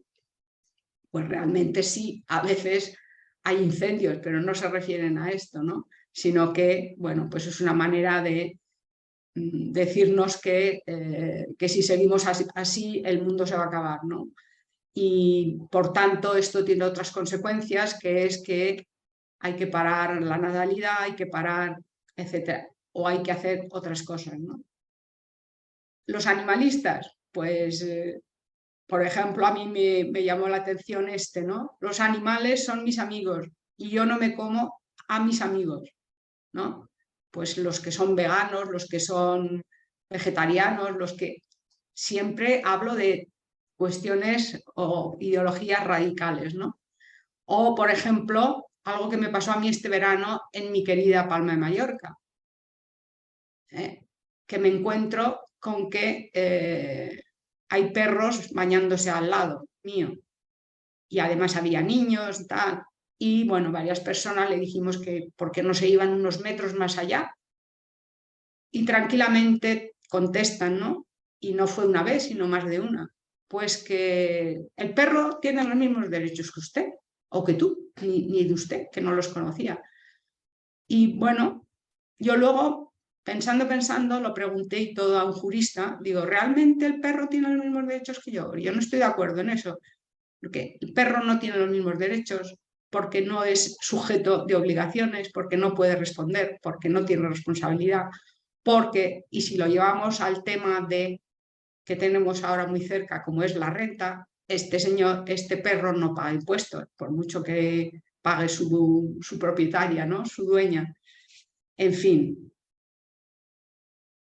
pues realmente sí, a veces hay incendios, pero no se refieren a esto, ¿no? Sino que, bueno, pues es una manera de decirnos que si seguimos así el mundo se va a acabar, ¿no? Y por tanto esto tiene otras consecuencias, que es que hay que parar la natalidad, hay que parar, etcétera, o hay que hacer otras cosas, ¿no? Los animalistas, pues por ejemplo, a mí me llamó la atención ¿no? Los animales son mis amigos y yo no me como a mis amigos, ¿no? Pues los que son veganos, los que son vegetarianos, los que siempre hablo de cuestiones o ideologías radicales, ¿no? O, por ejemplo, algo que me pasó a mí este verano en mi querida Palma de Mallorca, que me encuentro con que hay perros bañándose al lado mío y además había niños y tal. Y bueno, varias personas le dijimos que por qué no se iban unos metros más allá y tranquilamente contestan, ¿no? Y no fue una vez, sino más de una. Pues que el perro tiene los mismos derechos que usted o que tú, ni de usted, que no los conocía. Y bueno, yo luego, pensando, lo pregunté y todo a un jurista, digo, ¿realmente el perro tiene los mismos derechos que yo? Yo no estoy de acuerdo en eso, porque el perro no tiene los mismos derechos, porque no es sujeto de obligaciones, porque no puede responder, porque no tiene responsabilidad, porque, y si lo llevamos al tema que tenemos ahora muy cerca, como es la renta, este perro no paga impuestos, por mucho que pague su propietaria, ¿no? Su dueña. En fin,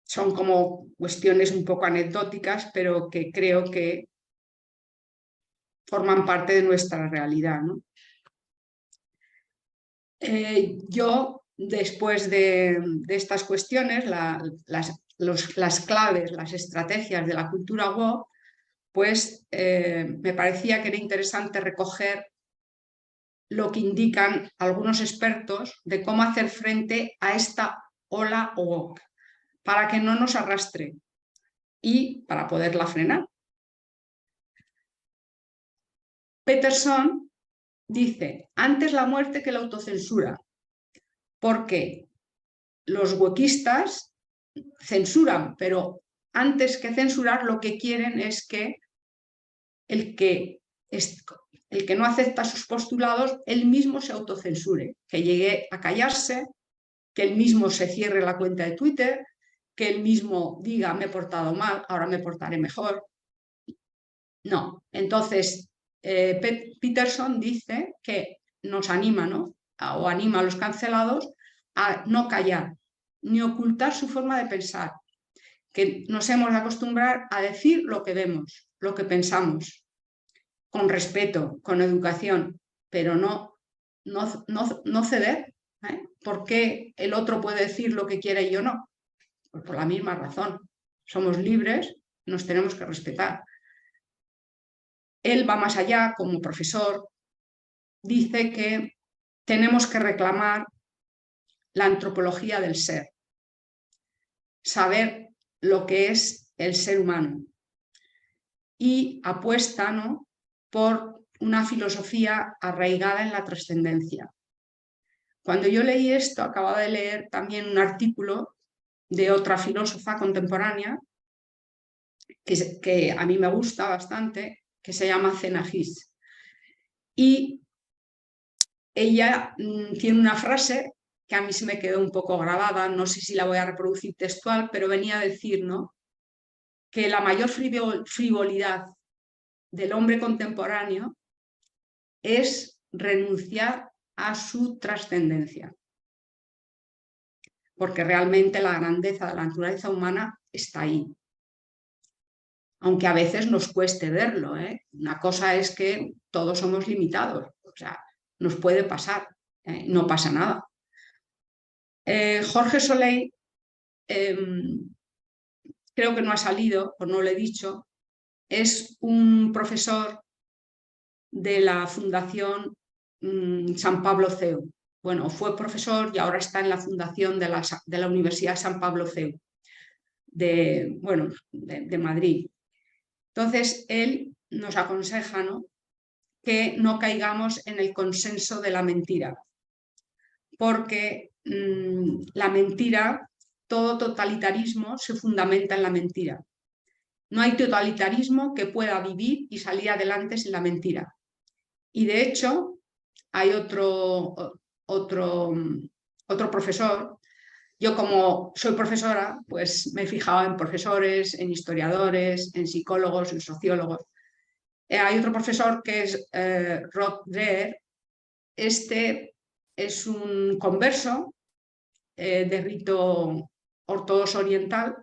son como cuestiones un poco anecdóticas, pero que creo que forman parte de nuestra realidad, ¿no? Yo, después de estas cuestiones, las claves, las estrategias de la cultura woke, pues me parecía que era interesante recoger lo que indican algunos expertos de cómo hacer frente a esta ola woke para que no nos arrastre y para poderla frenar. Peterson dice, antes la muerte que la autocensura, porque los wokistas censuran, pero antes que censurar lo que quieren es que el que no acepta sus postulados, él mismo se autocensure, que llegue a callarse, que él mismo se cierre la cuenta de Twitter, que él mismo diga, me he portado mal, ahora me portaré mejor. No, entonces Peterson dice que nos anima, ¿no? O anima a los cancelados a no callar, ni ocultar su forma de pensar, que nos hemos de acostumbrar a decir lo que vemos, lo que pensamos, con respeto, con educación, pero no ceder. ¿Por qué el otro puede decir lo que quiere y yo no? Pues por la misma razón. Somos libres, nos tenemos que respetar. Él va más allá, como profesor, dice que tenemos que reclamar la antropología del ser, saber lo que es el ser humano, y apuesta, ¿no?, por una filosofía arraigada en la trascendencia. Cuando yo leí esto, acababa de leer también un artículo de otra filósofa contemporánea que a mí me gusta bastante, que se llama Zena His. Y ella tiene una frase que a mí se me quedó un poco grabada, no sé si la voy a reproducir textual, pero venía a decir, ¿no?, que la mayor frivolidad del hombre contemporáneo es renunciar a su trascendencia, porque realmente la grandeza de la naturaleza humana está ahí, aunque a veces nos cueste verlo, ¿eh? Una cosa es que todos somos limitados, o sea, nos puede pasar, no pasa nada. Jorge Soleil, creo que no ha salido, o no lo he dicho, es un profesor de la Fundación San Pablo CEU. Bueno, fue profesor y ahora está en la fundación de la Universidad San Pablo CEU de Madrid. Entonces, él nos aconseja, ¿no?, que no caigamos en el consenso de la mentira, porque la mentira, todo totalitarismo se fundamenta en la mentira. No hay totalitarismo que pueda vivir y salir adelante sin la mentira. Y de hecho, hay otro profesor. Yo, como soy profesora, pues me he fijado en profesores, en historiadores, en psicólogos, en sociólogos. Hay otro profesor que es Rod Dreher. Este es un converso de rito ortodoxo oriental,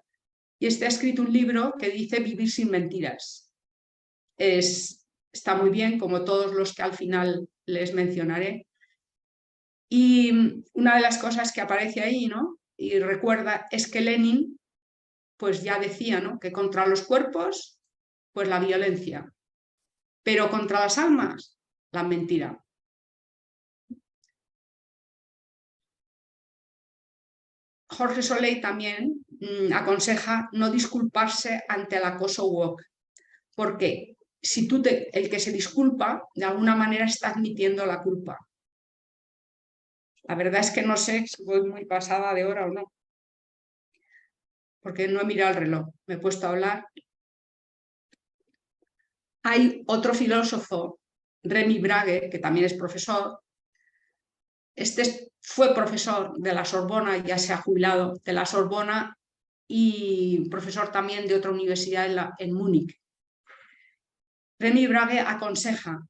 y este ha escrito un libro que dice Vivir sin mentiras. Está muy bien, como todos los que al final les mencionaré. Y una de las cosas que aparece ahí, ¿no?, y recuerda, es que Lenin pues ya decía, ¿no?, que contra los cuerpos, pues la violencia, pero contra las almas, la mentira. Jorge Soleil también aconseja no disculparse ante el acoso woke, porque si el que se disculpa, de alguna manera está admitiendo la culpa. La verdad es que no sé si voy muy pasada de hora o no, porque no he mirado el reloj, me he puesto a hablar. Hay otro filósofo, Remy Brague, que también es profesor. Este fue profesor de la Sorbona, ya se ha jubilado de la Sorbona, y profesor también de otra universidad en Múnich. Remy Brague aconseja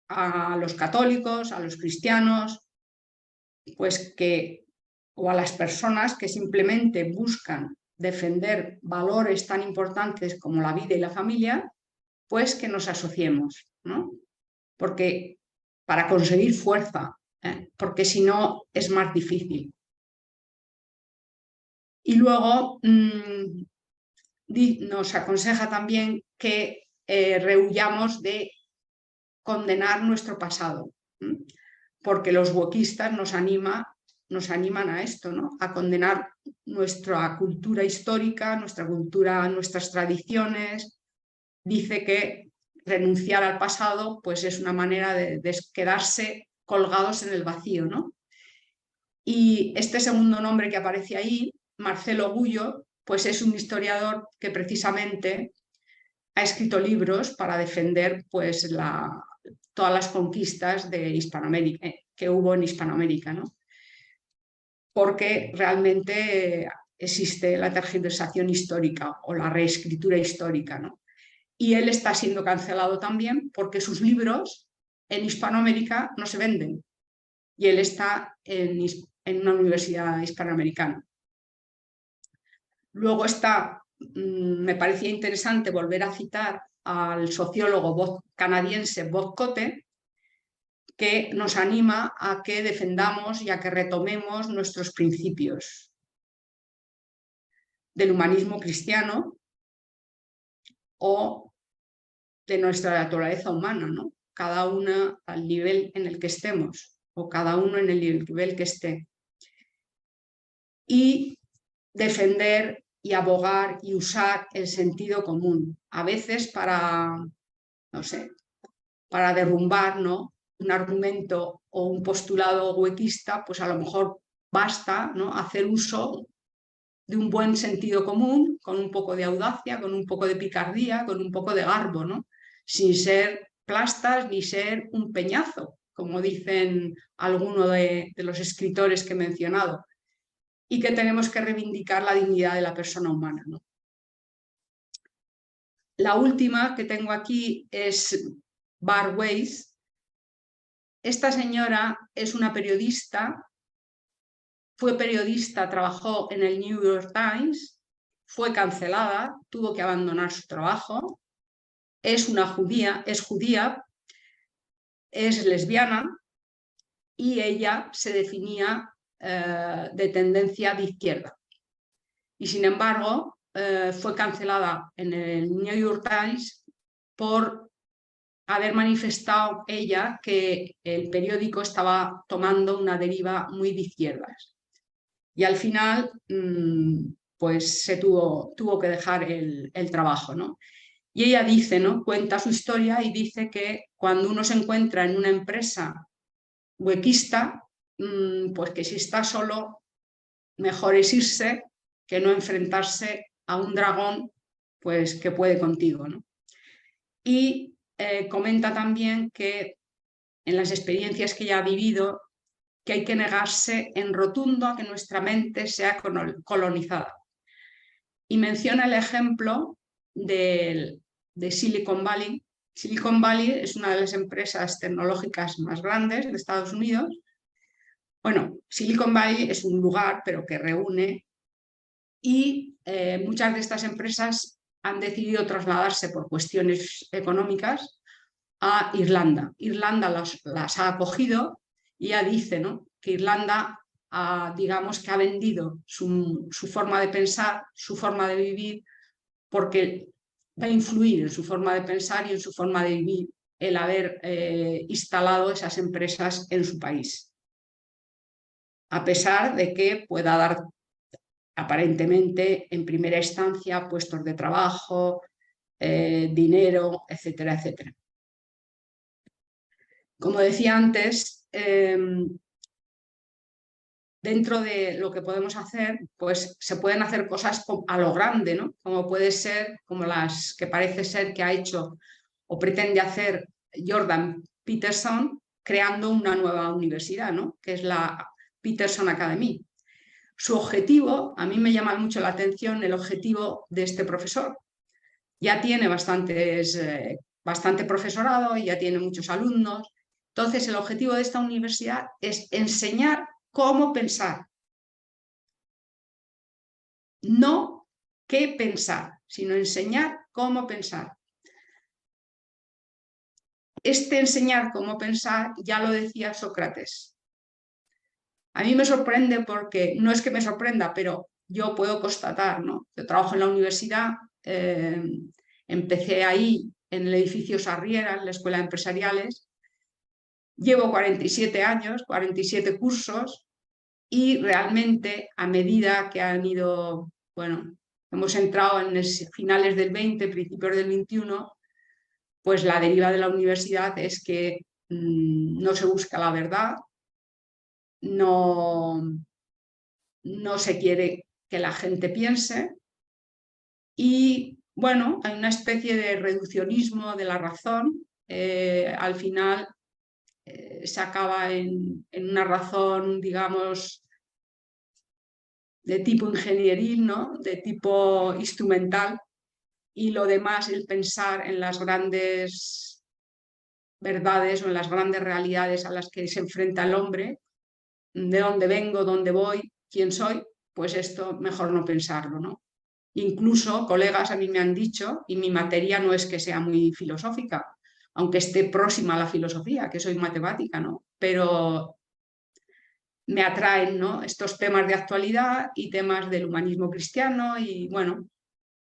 a los católicos, a los cristianos, pues o a las personas que simplemente buscan defender valores tan importantes como la vida y la familia, pues que nos asociemos, ¿no? Porque para conseguir fuerza, porque si no es más difícil. Y luego nos aconseja también que rehuyamos de condenar nuestro pasado, porque los wokistas nos animan a esto, ¿no?, a condenar nuestra cultura histórica, nuestra cultura, nuestras tradiciones. Dice que renunciar al pasado pues es una manera de quedarse colgados en el vacío, ¿no? Y este segundo nombre que aparece ahí, Marcelo Gullo, pues es un historiador que precisamente ha escrito libros para defender pues todas las conquistas de Hispanoamérica, que hubo en Hispanoamérica, ¿no? Porque realmente existe la tergiversación histórica o la reescritura histórica, ¿no? Y él está siendo cancelado también porque sus libros en Hispanoamérica no se venden, y él está en una universidad hispanoamericana. Luego está, me parecía interesante volver a citar al sociólogo canadiense Bob Cote, que nos anima a que defendamos y a que retomemos nuestros principios del humanismo cristiano o de nuestra naturaleza humana, ¿no? Cada una al nivel en el que estemos o cada uno en el nivel que esté. Y defender y abogar y usar el sentido común, a veces para, no sé, para derrumbar, ¿no?, un argumento o un postulado huequista, pues a lo mejor basta, ¿no?, hacer uso de un buen sentido común, con un poco de audacia, con un poco de picardía, con un poco de garbo, ¿no?, sin ser plastas ni ser un peñazo, como dicen algunos de los escritores que he mencionado, y que tenemos que reivindicar la dignidad de la persona humana, ¿no? La última que tengo aquí es Barb Weiss. Esta señora es una periodista, fue periodista, trabajó en el New York Times, fue cancelada, tuvo que abandonar su trabajo, es judía, es lesbiana y ella se definía de tendencia de izquierda. Y sin embargo, fue cancelada en el New York Times por haber manifestado ella que el periódico estaba tomando una deriva muy de izquierdas. Y al final, pues se tuvo que dejar el trabajo, ¿no? Y ella dice, ¿no?, cuenta su historia y dice que cuando uno se encuentra en una empresa huequista, pues que si está solo, mejor es irse que no enfrentarse a un dragón, pues que puede contigo, ¿no? Y comenta también que en las experiencias que ella ha vivido, que hay que negarse en rotundo a que nuestra mente sea colonizada. Y menciona el ejemplo de Silicon Valley. Silicon Valley es una de las empresas tecnológicas más grandes de Estados Unidos. Bueno, Silicon Valley es un lugar, pero que reúne, y muchas de estas empresas han decidido trasladarse por cuestiones económicas a Irlanda. Irlanda las ha acogido y ya dice, ¿no?, que Irlanda digamos que ha vendido su forma de pensar, su forma de vivir, porque va a influir en su forma de pensar y en su forma de vivir el haber instalado esas empresas en su país. A pesar de que pueda dar aparentemente en primera instancia puestos de trabajo, dinero, etcétera, etcétera. Como decía antes, dentro de lo que podemos hacer, pues se pueden hacer cosas a lo grande, ¿no?, como puede ser, como las que parece ser que ha hecho o pretende hacer Jordan Peterson, creando una nueva universidad, ¿no?, que es la Peterson Academy. Su objetivo, a mí me llama mucho la atención el objetivo de este profesor. Ya tiene bastante profesorado, ya tiene muchos alumnos. Entonces, el objetivo de esta universidad es enseñar cómo pensar. No qué pensar, sino enseñar cómo pensar. Este enseñar cómo pensar ya lo decía Sócrates. A mí me sorprende porque, no es que me sorprenda, pero yo puedo constatar, ¿no?, yo trabajo en la universidad, empecé ahí en el edificio Sarriera, en la Escuela de Empresariales, llevo 47 años, 47 cursos, y realmente a medida que han ido, bueno, hemos entrado en finales del 20, principios del 21, pues la deriva de la universidad es que no se busca la verdad, no se quiere que la gente piense y, bueno, hay una especie de reduccionismo de la razón. Al final se acaba en una razón, digamos, de tipo ingenieril, ¿no?, de tipo instrumental, y lo demás, el pensar en las grandes verdades o en las grandes realidades a las que se enfrenta el hombre, de dónde vengo, dónde voy, quién soy, pues esto mejor no pensarlo, ¿no? Incluso colegas a mí me han dicho, y mi materia no es que sea muy filosófica, aunque esté próxima a la filosofía, que soy matemática, ¿no? Pero me atraen, ¿no?, estos temas de actualidad y temas del humanismo cristiano y, bueno,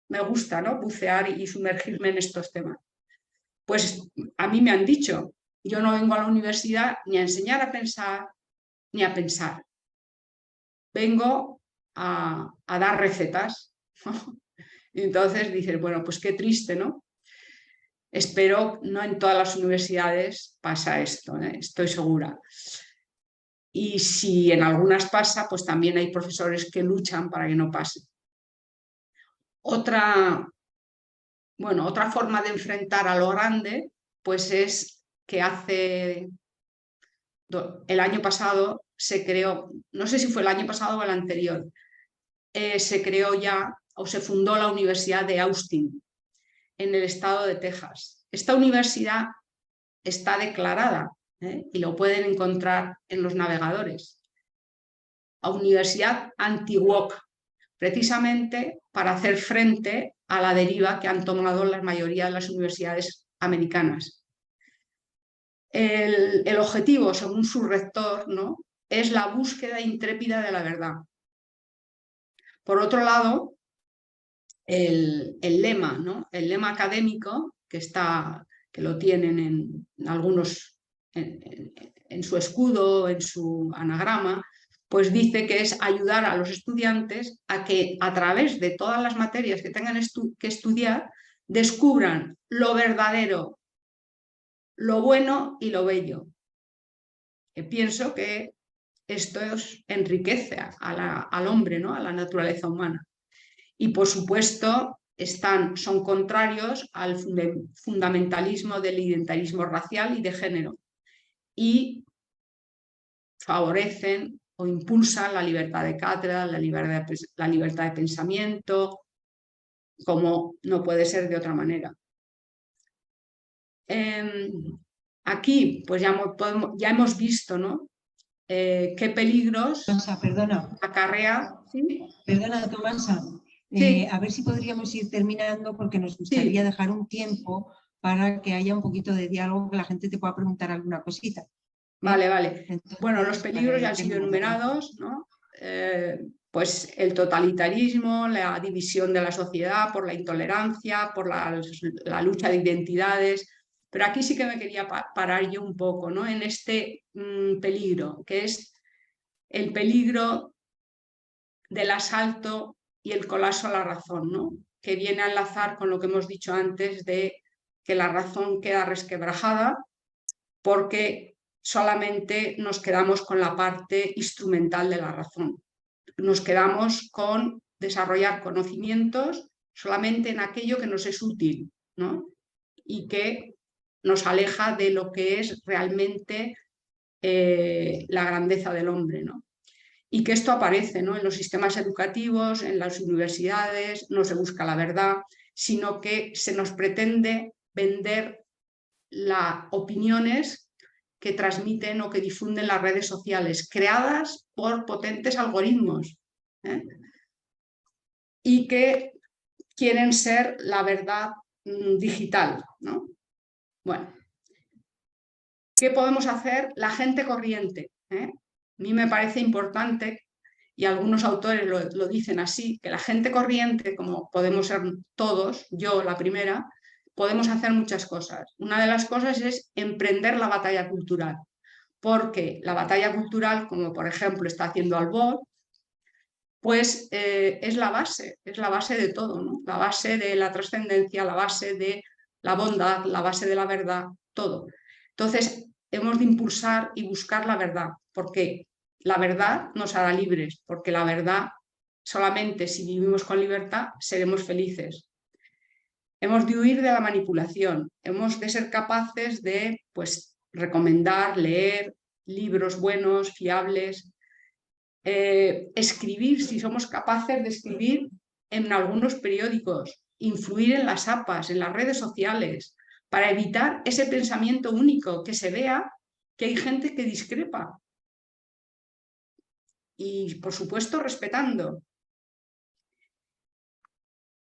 me gusta, ¿no?, bucear y sumergirme en estos temas. Pues a mí me han dicho, yo no vengo a la universidad ni a enseñar a pensar, ni a pensar. Vengo a dar recetas. Y entonces dices, bueno, pues qué triste, ¿no? Espero no en todas las universidades pasa esto, ¿eh? Estoy segura. Y si en algunas pasa, pues también hay profesores que luchan para que no pase. Otra forma de enfrentar a lo grande, pues es que el año pasado se creó, no sé si fue el año pasado o el anterior, se creó ya o se fundó la Universidad de Austin en el estado de Texas. Esta universidad está declarada, y lo pueden encontrar en los navegadores, a Universidad Anti-Woke, precisamente para hacer frente a la deriva que han tomado la mayoría de las universidades americanas. El objetivo, según su rector, ¿no?, es la búsqueda intrépida de la verdad. Por otro lado, el lema, ¿no?, el lema académico que lo tienen en algunos, en su escudo, en su anagrama, pues dice que es ayudar a los estudiantes a que a través de todas las materias que tengan que estudiar descubran lo verdadero, lo bueno y lo bello. Pienso que esto enriquece al hombre, ¿no?, a la naturaleza humana. Y por supuesto son contrarios al fundamentalismo del identitarismo racial y de género y favorecen o impulsan la libertad de cátedra, la libertad de pensamiento, como no puede ser de otra manera. Aquí pues ya hemos visto, ¿no?, qué peligros acarrea. ¿Sí? Perdona, Tomasa. Sí. A ver si podríamos ir terminando porque nos gustaría Sí. dejar un tiempo para que haya un poquito de diálogo, que la gente te pueda preguntar alguna cosita. Vale, vale. Entonces, bueno, los peligros ya han sido enumerados, ¿no? Pues el totalitarismo, la división de la sociedad por la intolerancia, por la lucha de identidades. Pero aquí sí que me quería parar yo un poco, ¿no?, en este peligro, que es el peligro del asalto y el colapso a la razón, ¿no?, que viene a enlazar con lo que hemos dicho antes de que la razón queda resquebrajada porque solamente nos quedamos con la parte instrumental de la razón. Nos quedamos con desarrollar conocimientos solamente en aquello que nos es útil, ¿no?, y que nos aleja de lo que es realmente la grandeza del hombre, ¿no? Y que esto aparece, ¿no?, en los sistemas educativos, en las universidades, no se busca la verdad, sino que se nos pretende vender las opiniones que transmiten o que difunden las redes sociales, creadas por potentes algoritmos, y que quieren ser la verdad digital, ¿no? Bueno, ¿qué podemos hacer la gente corriente? A mí me parece importante, y algunos autores lo dicen así, que la gente corriente, como podemos ser todos, yo la primera, podemos hacer muchas cosas. Una de las cosas es emprender la batalla cultural, porque la batalla cultural, como por ejemplo está haciendo Albor, pues es la base de todo, ¿no?, la base de la trascendencia, la base de la bondad, la base de la verdad, todo. Entonces, hemos de impulsar y buscar la verdad, porque la verdad nos hará libres, porque la verdad, solamente si vivimos con libertad, seremos felices. Hemos de huir de la manipulación, hemos de ser capaces de, pues, recomendar, leer libros buenos, fiables, escribir, si somos capaces de escribir en algunos periódicos, influir en las APAs, en las redes sociales, para evitar ese pensamiento único, que se vea que hay gente que discrepa. Y, por supuesto, respetando.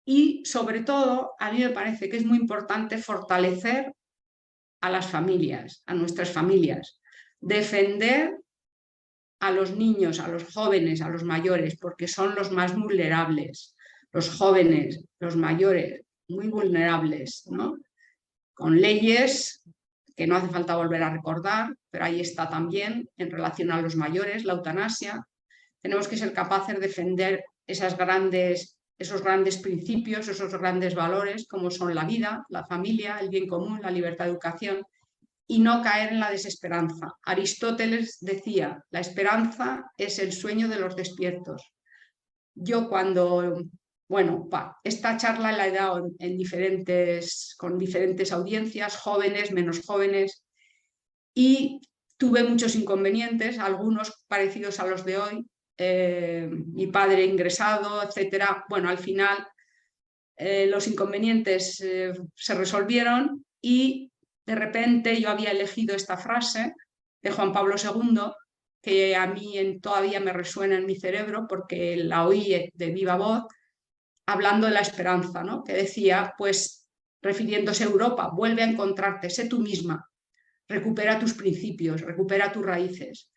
Y sobre todo, a mí me parece que es muy importante fortalecer a las familias, a nuestras familias, defender a los niños, a los jóvenes, a los mayores, porque son los más vulnerables, los jóvenes, los mayores, muy vulnerables, ¿no? Con leyes que no hace falta volver a recordar, pero ahí está también en relación a los mayores, la eutanasia. Tenemos que ser capaces de defender esos grandes principios, esos grandes valores, como son la vida, la familia, el bien común, la libertad de educación, y no caer en la desesperanza. Aristóteles decía, la esperanza es el sueño de los despiertos. Yo esta charla la he dado con diferentes audiencias, jóvenes, menos jóvenes, y tuve muchos inconvenientes, algunos parecidos a los de hoy, mi padre ingresado, etcétera. Bueno, al final los inconvenientes se resolvieron y de repente yo había elegido esta frase de Juan Pablo II, que a mí todavía me resuena en mi cerebro porque la oí de viva voz, hablando de la esperanza, ¿no? Que decía, pues, refiriéndose a Europa, vuelve a encontrarte, sé tú misma, recupera tus principios, recupera tus raíces.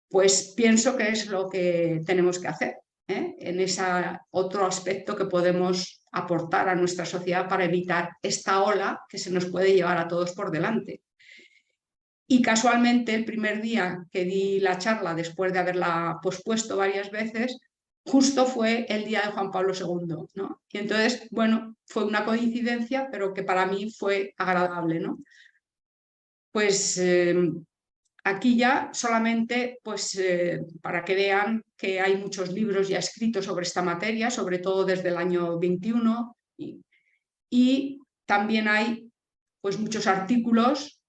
Pues pienso que es lo que tenemos que hacer, en ese otro aspecto que podemos aportar a nuestra sociedad para evitar esta ola que se nos puede llevar a todos por delante. Y casualmente el primer día que di la charla, después de haberla pospuesto varias veces, justo fue el día de Juan Pablo II, ¿no? Y entonces, bueno, fue una coincidencia, pero que para mí fue agradable, ¿no? Pues aquí ya solamente para que vean que hay muchos libros ya escritos sobre esta materia, sobre todo desde el año 21, y también hay pues muchos artículos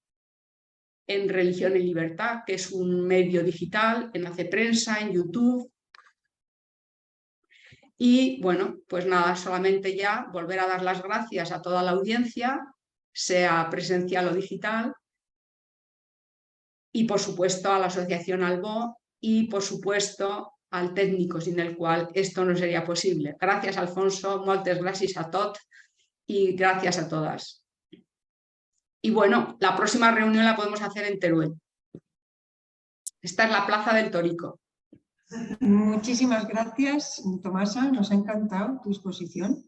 en Religión y Libertad, que es un medio digital, en Hace Prensa, en YouTube. Y bueno, pues nada, solamente ya volver a dar las gracias a toda la audiencia, sea presencial o digital, y por supuesto a la Asociación Albó y por supuesto al técnico sin el cual esto no sería posible. Gracias, Alfonso, moltes gràcies a tots y gracias a todas. Y bueno, la próxima reunión la podemos hacer en Teruel. Esta es la Plaza del Torico. Muchísimas gracias, Tomasa, nos ha encantado tu exposición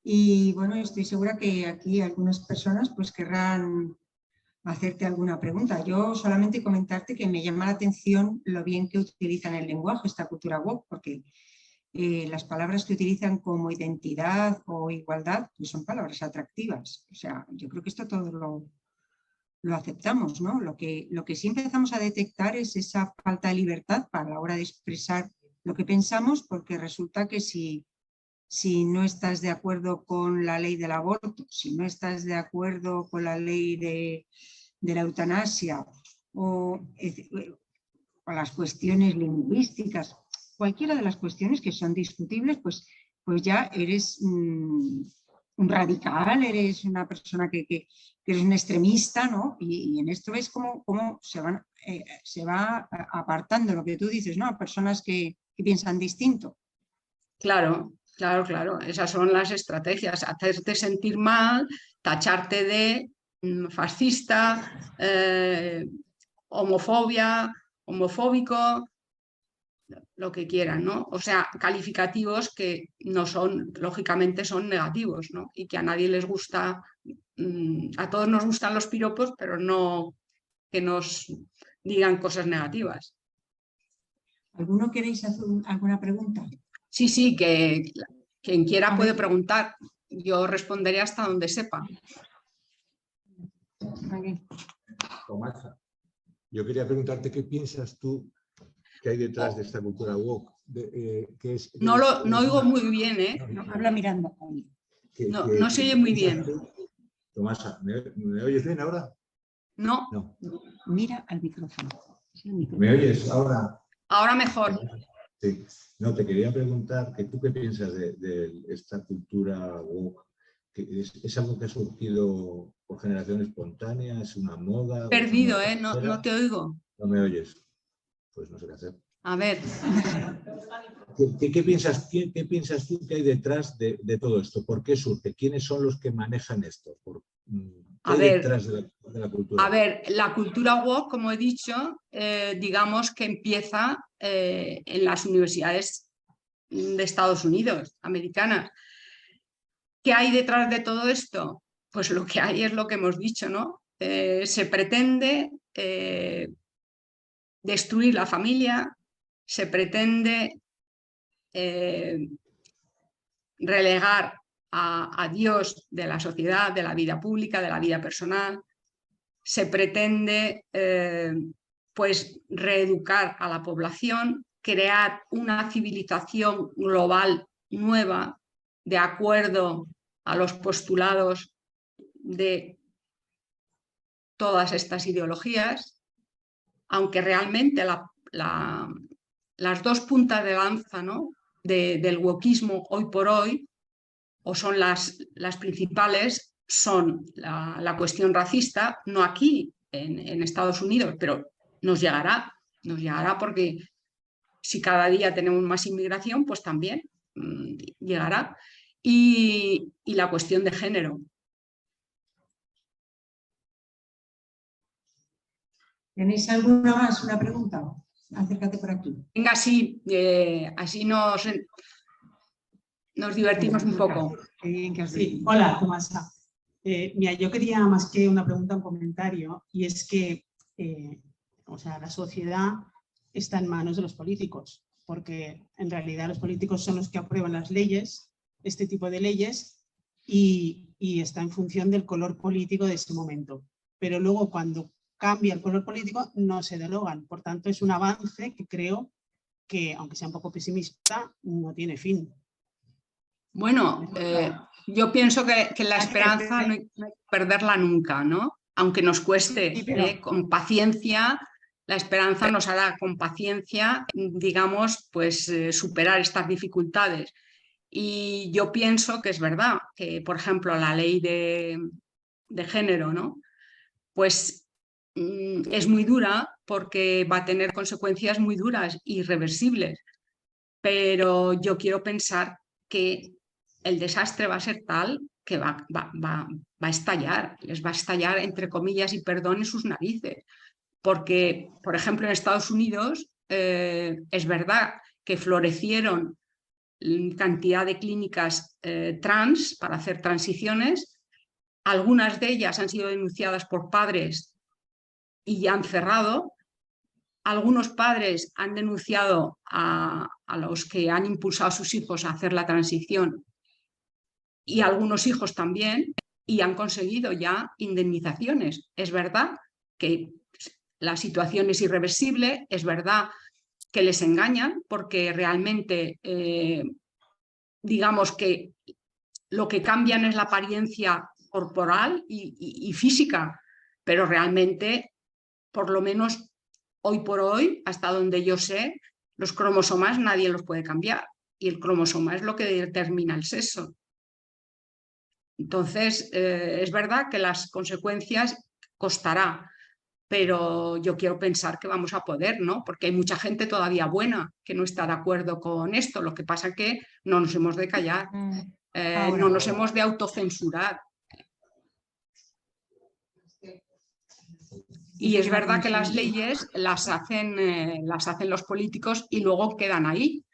y bueno, estoy segura que aquí algunas personas pues querrán hacerte alguna pregunta. Yo solamente comentarte que me llama la atención lo bien que utilizan el lenguaje, esta cultura woke, porque las palabras que utilizan como identidad o igualdad pues son palabras atractivas. O sea, yo creo que esto todo lo aceptamos, ¿no? Lo que sí empezamos a detectar es esa falta de libertad para la hora de expresar lo que pensamos, porque resulta que si no estás de acuerdo con la ley del aborto, si no estás de acuerdo con la ley de la eutanasia o las cuestiones lingüísticas, cualquiera de las cuestiones que son discutibles, pues ya eres un radical, eres una persona que eres un extremista, ¿no? Y en esto ves cómo se va apartando lo que tú dices, ¿no? A personas que piensan distinto. Claro, claro, claro. Esas son las estrategias. Hacerte sentir mal, tacharte de fascista, homofóbico, lo que quieran, ¿no? O sea, calificativos que no son, lógicamente son negativos, ¿no? Y que a nadie les gusta, a todos nos gustan los piropos, pero no que nos digan cosas negativas. ¿Alguno queréis hacer alguna pregunta? Sí, que quien quiera puede preguntar. Yo responderé hasta donde sepa. Tomasa, yo quería preguntarte qué piensas tú que hay detrás de esta cultura woke. No oigo muy bien, ¿eh? No, habla mirando. No se oye muy bien. Tomasa, ¿me oyes bien ahora? No. Mira al micrófono. ¿Me oyes ahora? Ahora mejor. Sí. No, te quería preguntar que tú qué piensas de esta cultura woke. ¿Es algo que ha surgido por generación espontánea? ¿Es una moda? Perdido, ¿eh? No te oigo. ¿No me oyes? Pues no sé qué hacer. A ver. ¿Qué piensas tú que hay detrás de todo esto? ¿Por qué surge? ¿Quiénes son los que manejan esto? ¿Qué hay detrás de la cultura? A ver, la cultura woke, como he dicho, digamos que empieza en las universidades de Estados Unidos, americanas. ¿Qué hay detrás de todo esto? Pues lo que hay es lo que hemos dicho, ¿no? Se pretende destruir la familia, se pretende relegar a Dios de la sociedad, de la vida pública, de la vida personal. Se pretende pues reeducar a la población, crear una civilización global nueva de acuerdo a los postulados de todas estas ideologías, aunque realmente las dos puntas de lanza, ¿no?, del wokismo hoy por hoy, o son las principales, son la cuestión racista, no aquí en Estados Unidos, pero nos llegará porque si cada día tenemos más inmigración, pues también llegará. Y la cuestión de género. ¿Tenéis alguna más? ¿Una pregunta? Acércate por aquí. Venga, sí, así nos divertimos un poco. Sí, hola, Tomasa. Mira, yo quería más que una pregunta, un comentario, y es que la sociedad está en manos de los políticos, porque en realidad los políticos son los que aprueban las leyes, este tipo de leyes, y está en función del color político de ese momento. Pero luego cuando cambia el color político no se derogan. Por tanto, es un avance que creo que, aunque sea un poco pesimista, no tiene fin. Bueno, yo pienso que la esperanza no hay que perderla nunca, ¿no? Aunque nos cueste, con paciencia, la esperanza nos hará con paciencia, digamos, pues superar estas dificultades. Y yo pienso que es verdad que, por ejemplo, la ley de género, ¿no?, pues es muy dura porque va a tener consecuencias muy duras, irreversibles. Pero yo quiero pensar que el desastre va a ser tal que va a estallar, les va a estallar, entre comillas, y perdón, en sus narices. Porque, por ejemplo, en Estados Unidos es verdad que florecieron cantidad de clínicas trans para hacer transiciones. Algunas de ellas han sido denunciadas por padres y ya han cerrado. Algunos padres han denunciado a los que han impulsado a sus hijos a hacer la transición, y algunos hijos también, y han conseguido ya indemnizaciones. Es verdad que la situación es irreversible, es verdad que les engañan porque realmente digamos que lo que cambian es la apariencia corporal y física, pero realmente, por lo menos hoy por hoy, hasta donde yo sé, los cromosomas nadie los puede cambiar, y el cromosoma es lo que determina el sexo. Entonces, es verdad que las consecuencias costará, pero yo quiero pensar que vamos a poder, ¿no? Porque hay mucha gente todavía buena que no está de acuerdo con esto. Lo que pasa es que no nos hemos de callar, no nos hemos de autocensurar. Y es verdad que las leyes las hacen los políticos y luego quedan ahí.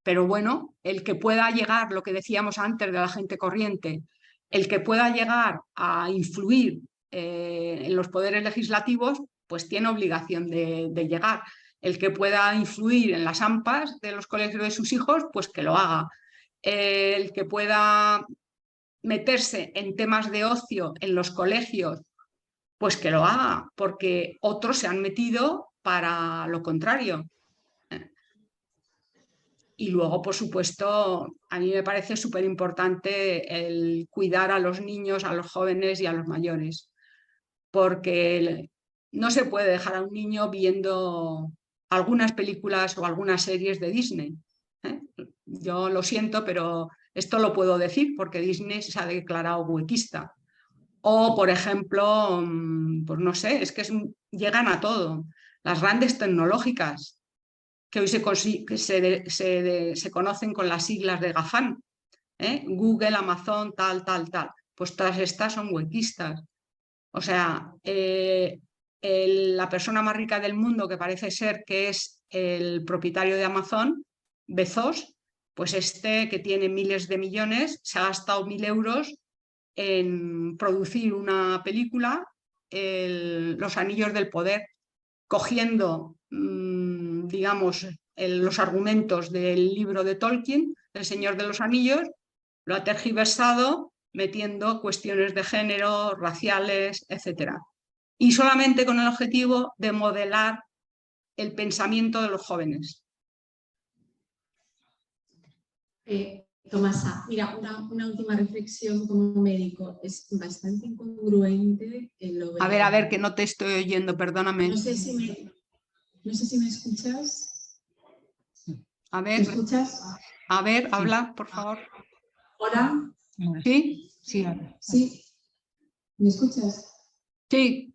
Pero bueno, el que pueda llegar, lo que decíamos antes de la gente corriente, el que pueda llegar a influir en los poderes legislativos, pues tiene obligación de llegar. El que pueda influir en las AMPAs de los colegios de sus hijos, pues que lo haga. El que pueda meterse en temas de ocio en los colegios, pues que lo haga, porque otros se han metido para lo contrario. Y luego, por supuesto, a mí me parece súper importante el cuidar a los niños, a los jóvenes y a los mayores, porque no se puede dejar a un niño viendo algunas películas o algunas series de Disney. Yo lo siento, pero esto lo puedo decir porque Disney se ha declarado huequista. O, por ejemplo, pues no sé, es que llegan a todo. Las grandes tecnológicas, que hoy se conocen con las siglas de GAFAM, Google, Amazon, tal. Pues todas estas son huequistas. O sea, la persona más rica del mundo, que parece ser que es el propietario de Amazon, Bezos, pues que tiene miles de millones, se ha gastado 1.000 euros en producir una película, Los Anillos del Poder, cogiendo, digamos, los argumentos del libro de Tolkien, El Señor de los Anillos, lo ha tergiversado metiendo cuestiones de género, raciales, etc. Y solamente con el objetivo de modelar el pensamiento de los jóvenes. Tomasa, mira, una última reflexión como médico. Es bastante incongruente en lo A ver, que no te estoy oyendo, perdóname. No sé si me escuchas. A ver, ¿Me escuchas? A ver, habla, por favor. ¿Hola? ¿Sí? Sí, ahora. ¿Sí? ¿Me escuchas? Sí.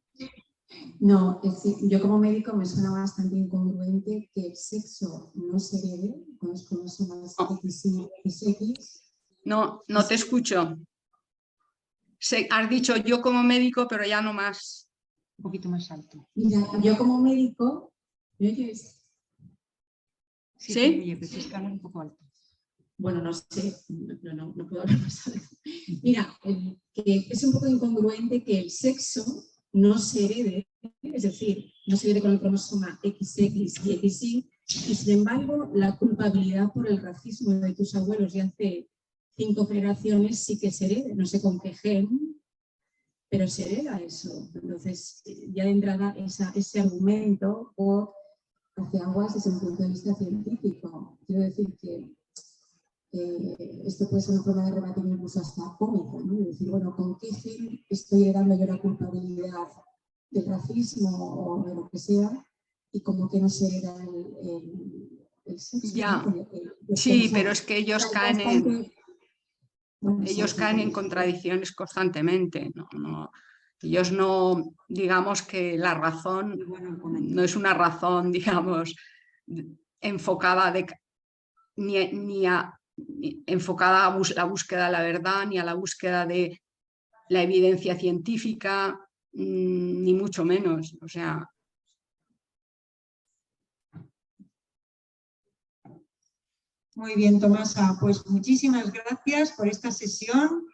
No, es decir, yo como médico me suena bastante incongruente que el sexo no se herede con los cromosomas XY y XX. No te escucho. Has dicho yo como médico, pero ya no más. Un poquito más alto. Mira, yo como médico, ¿me oyes? Sí, ¿Sí? Oye, pero es que habla un poco alto. Bueno, no sé, no puedo hablar más alto. Mira, que es un poco incongruente que el sexo no se herede, es decir, no se herede con el cromosoma XX y XY, y sin embargo la culpabilidad por el racismo de tus abuelos de hace 5 generaciones sí que se hereda, no sé con qué gen, pero se hereda eso. Entonces, ya de entrada ese argumento hace aguas desde un punto de vista científico. Quiero decir que esto puede ser una forma de rebatir incluso hasta cómica, ¿no? Es decir, bueno, ¿con qué gen estoy heredando yo la culpabilidad del racismo o de lo que sea? Y como que no se hereda el sexo. Ya. ¿No? Sí, pero es que ellos caen en contradicciones contradicciones constantemente. Ellos no, digamos que la razón no es una razón, digamos, enfocada enfocada a la búsqueda de la verdad, ni a la búsqueda de la evidencia científica, ni mucho menos. O sea, Muy bien, Tomasa, pues muchísimas gracias por esta sesión.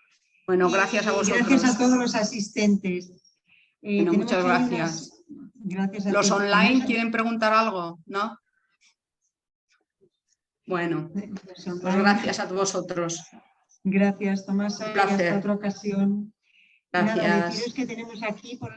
bueno, gracias a vosotros. Gracias a todos los asistentes. Bueno, tenemos muchas ahí gracias. Gracias a ¿Los ti, online Tomasa. quieren preguntar algo? ¿No? Bueno, Pues pues gracias a vosotros. Gracias, Tomasa. Un placer. Y hasta otra ocasión. Gracias. Nada, deciros que tenemos aquí por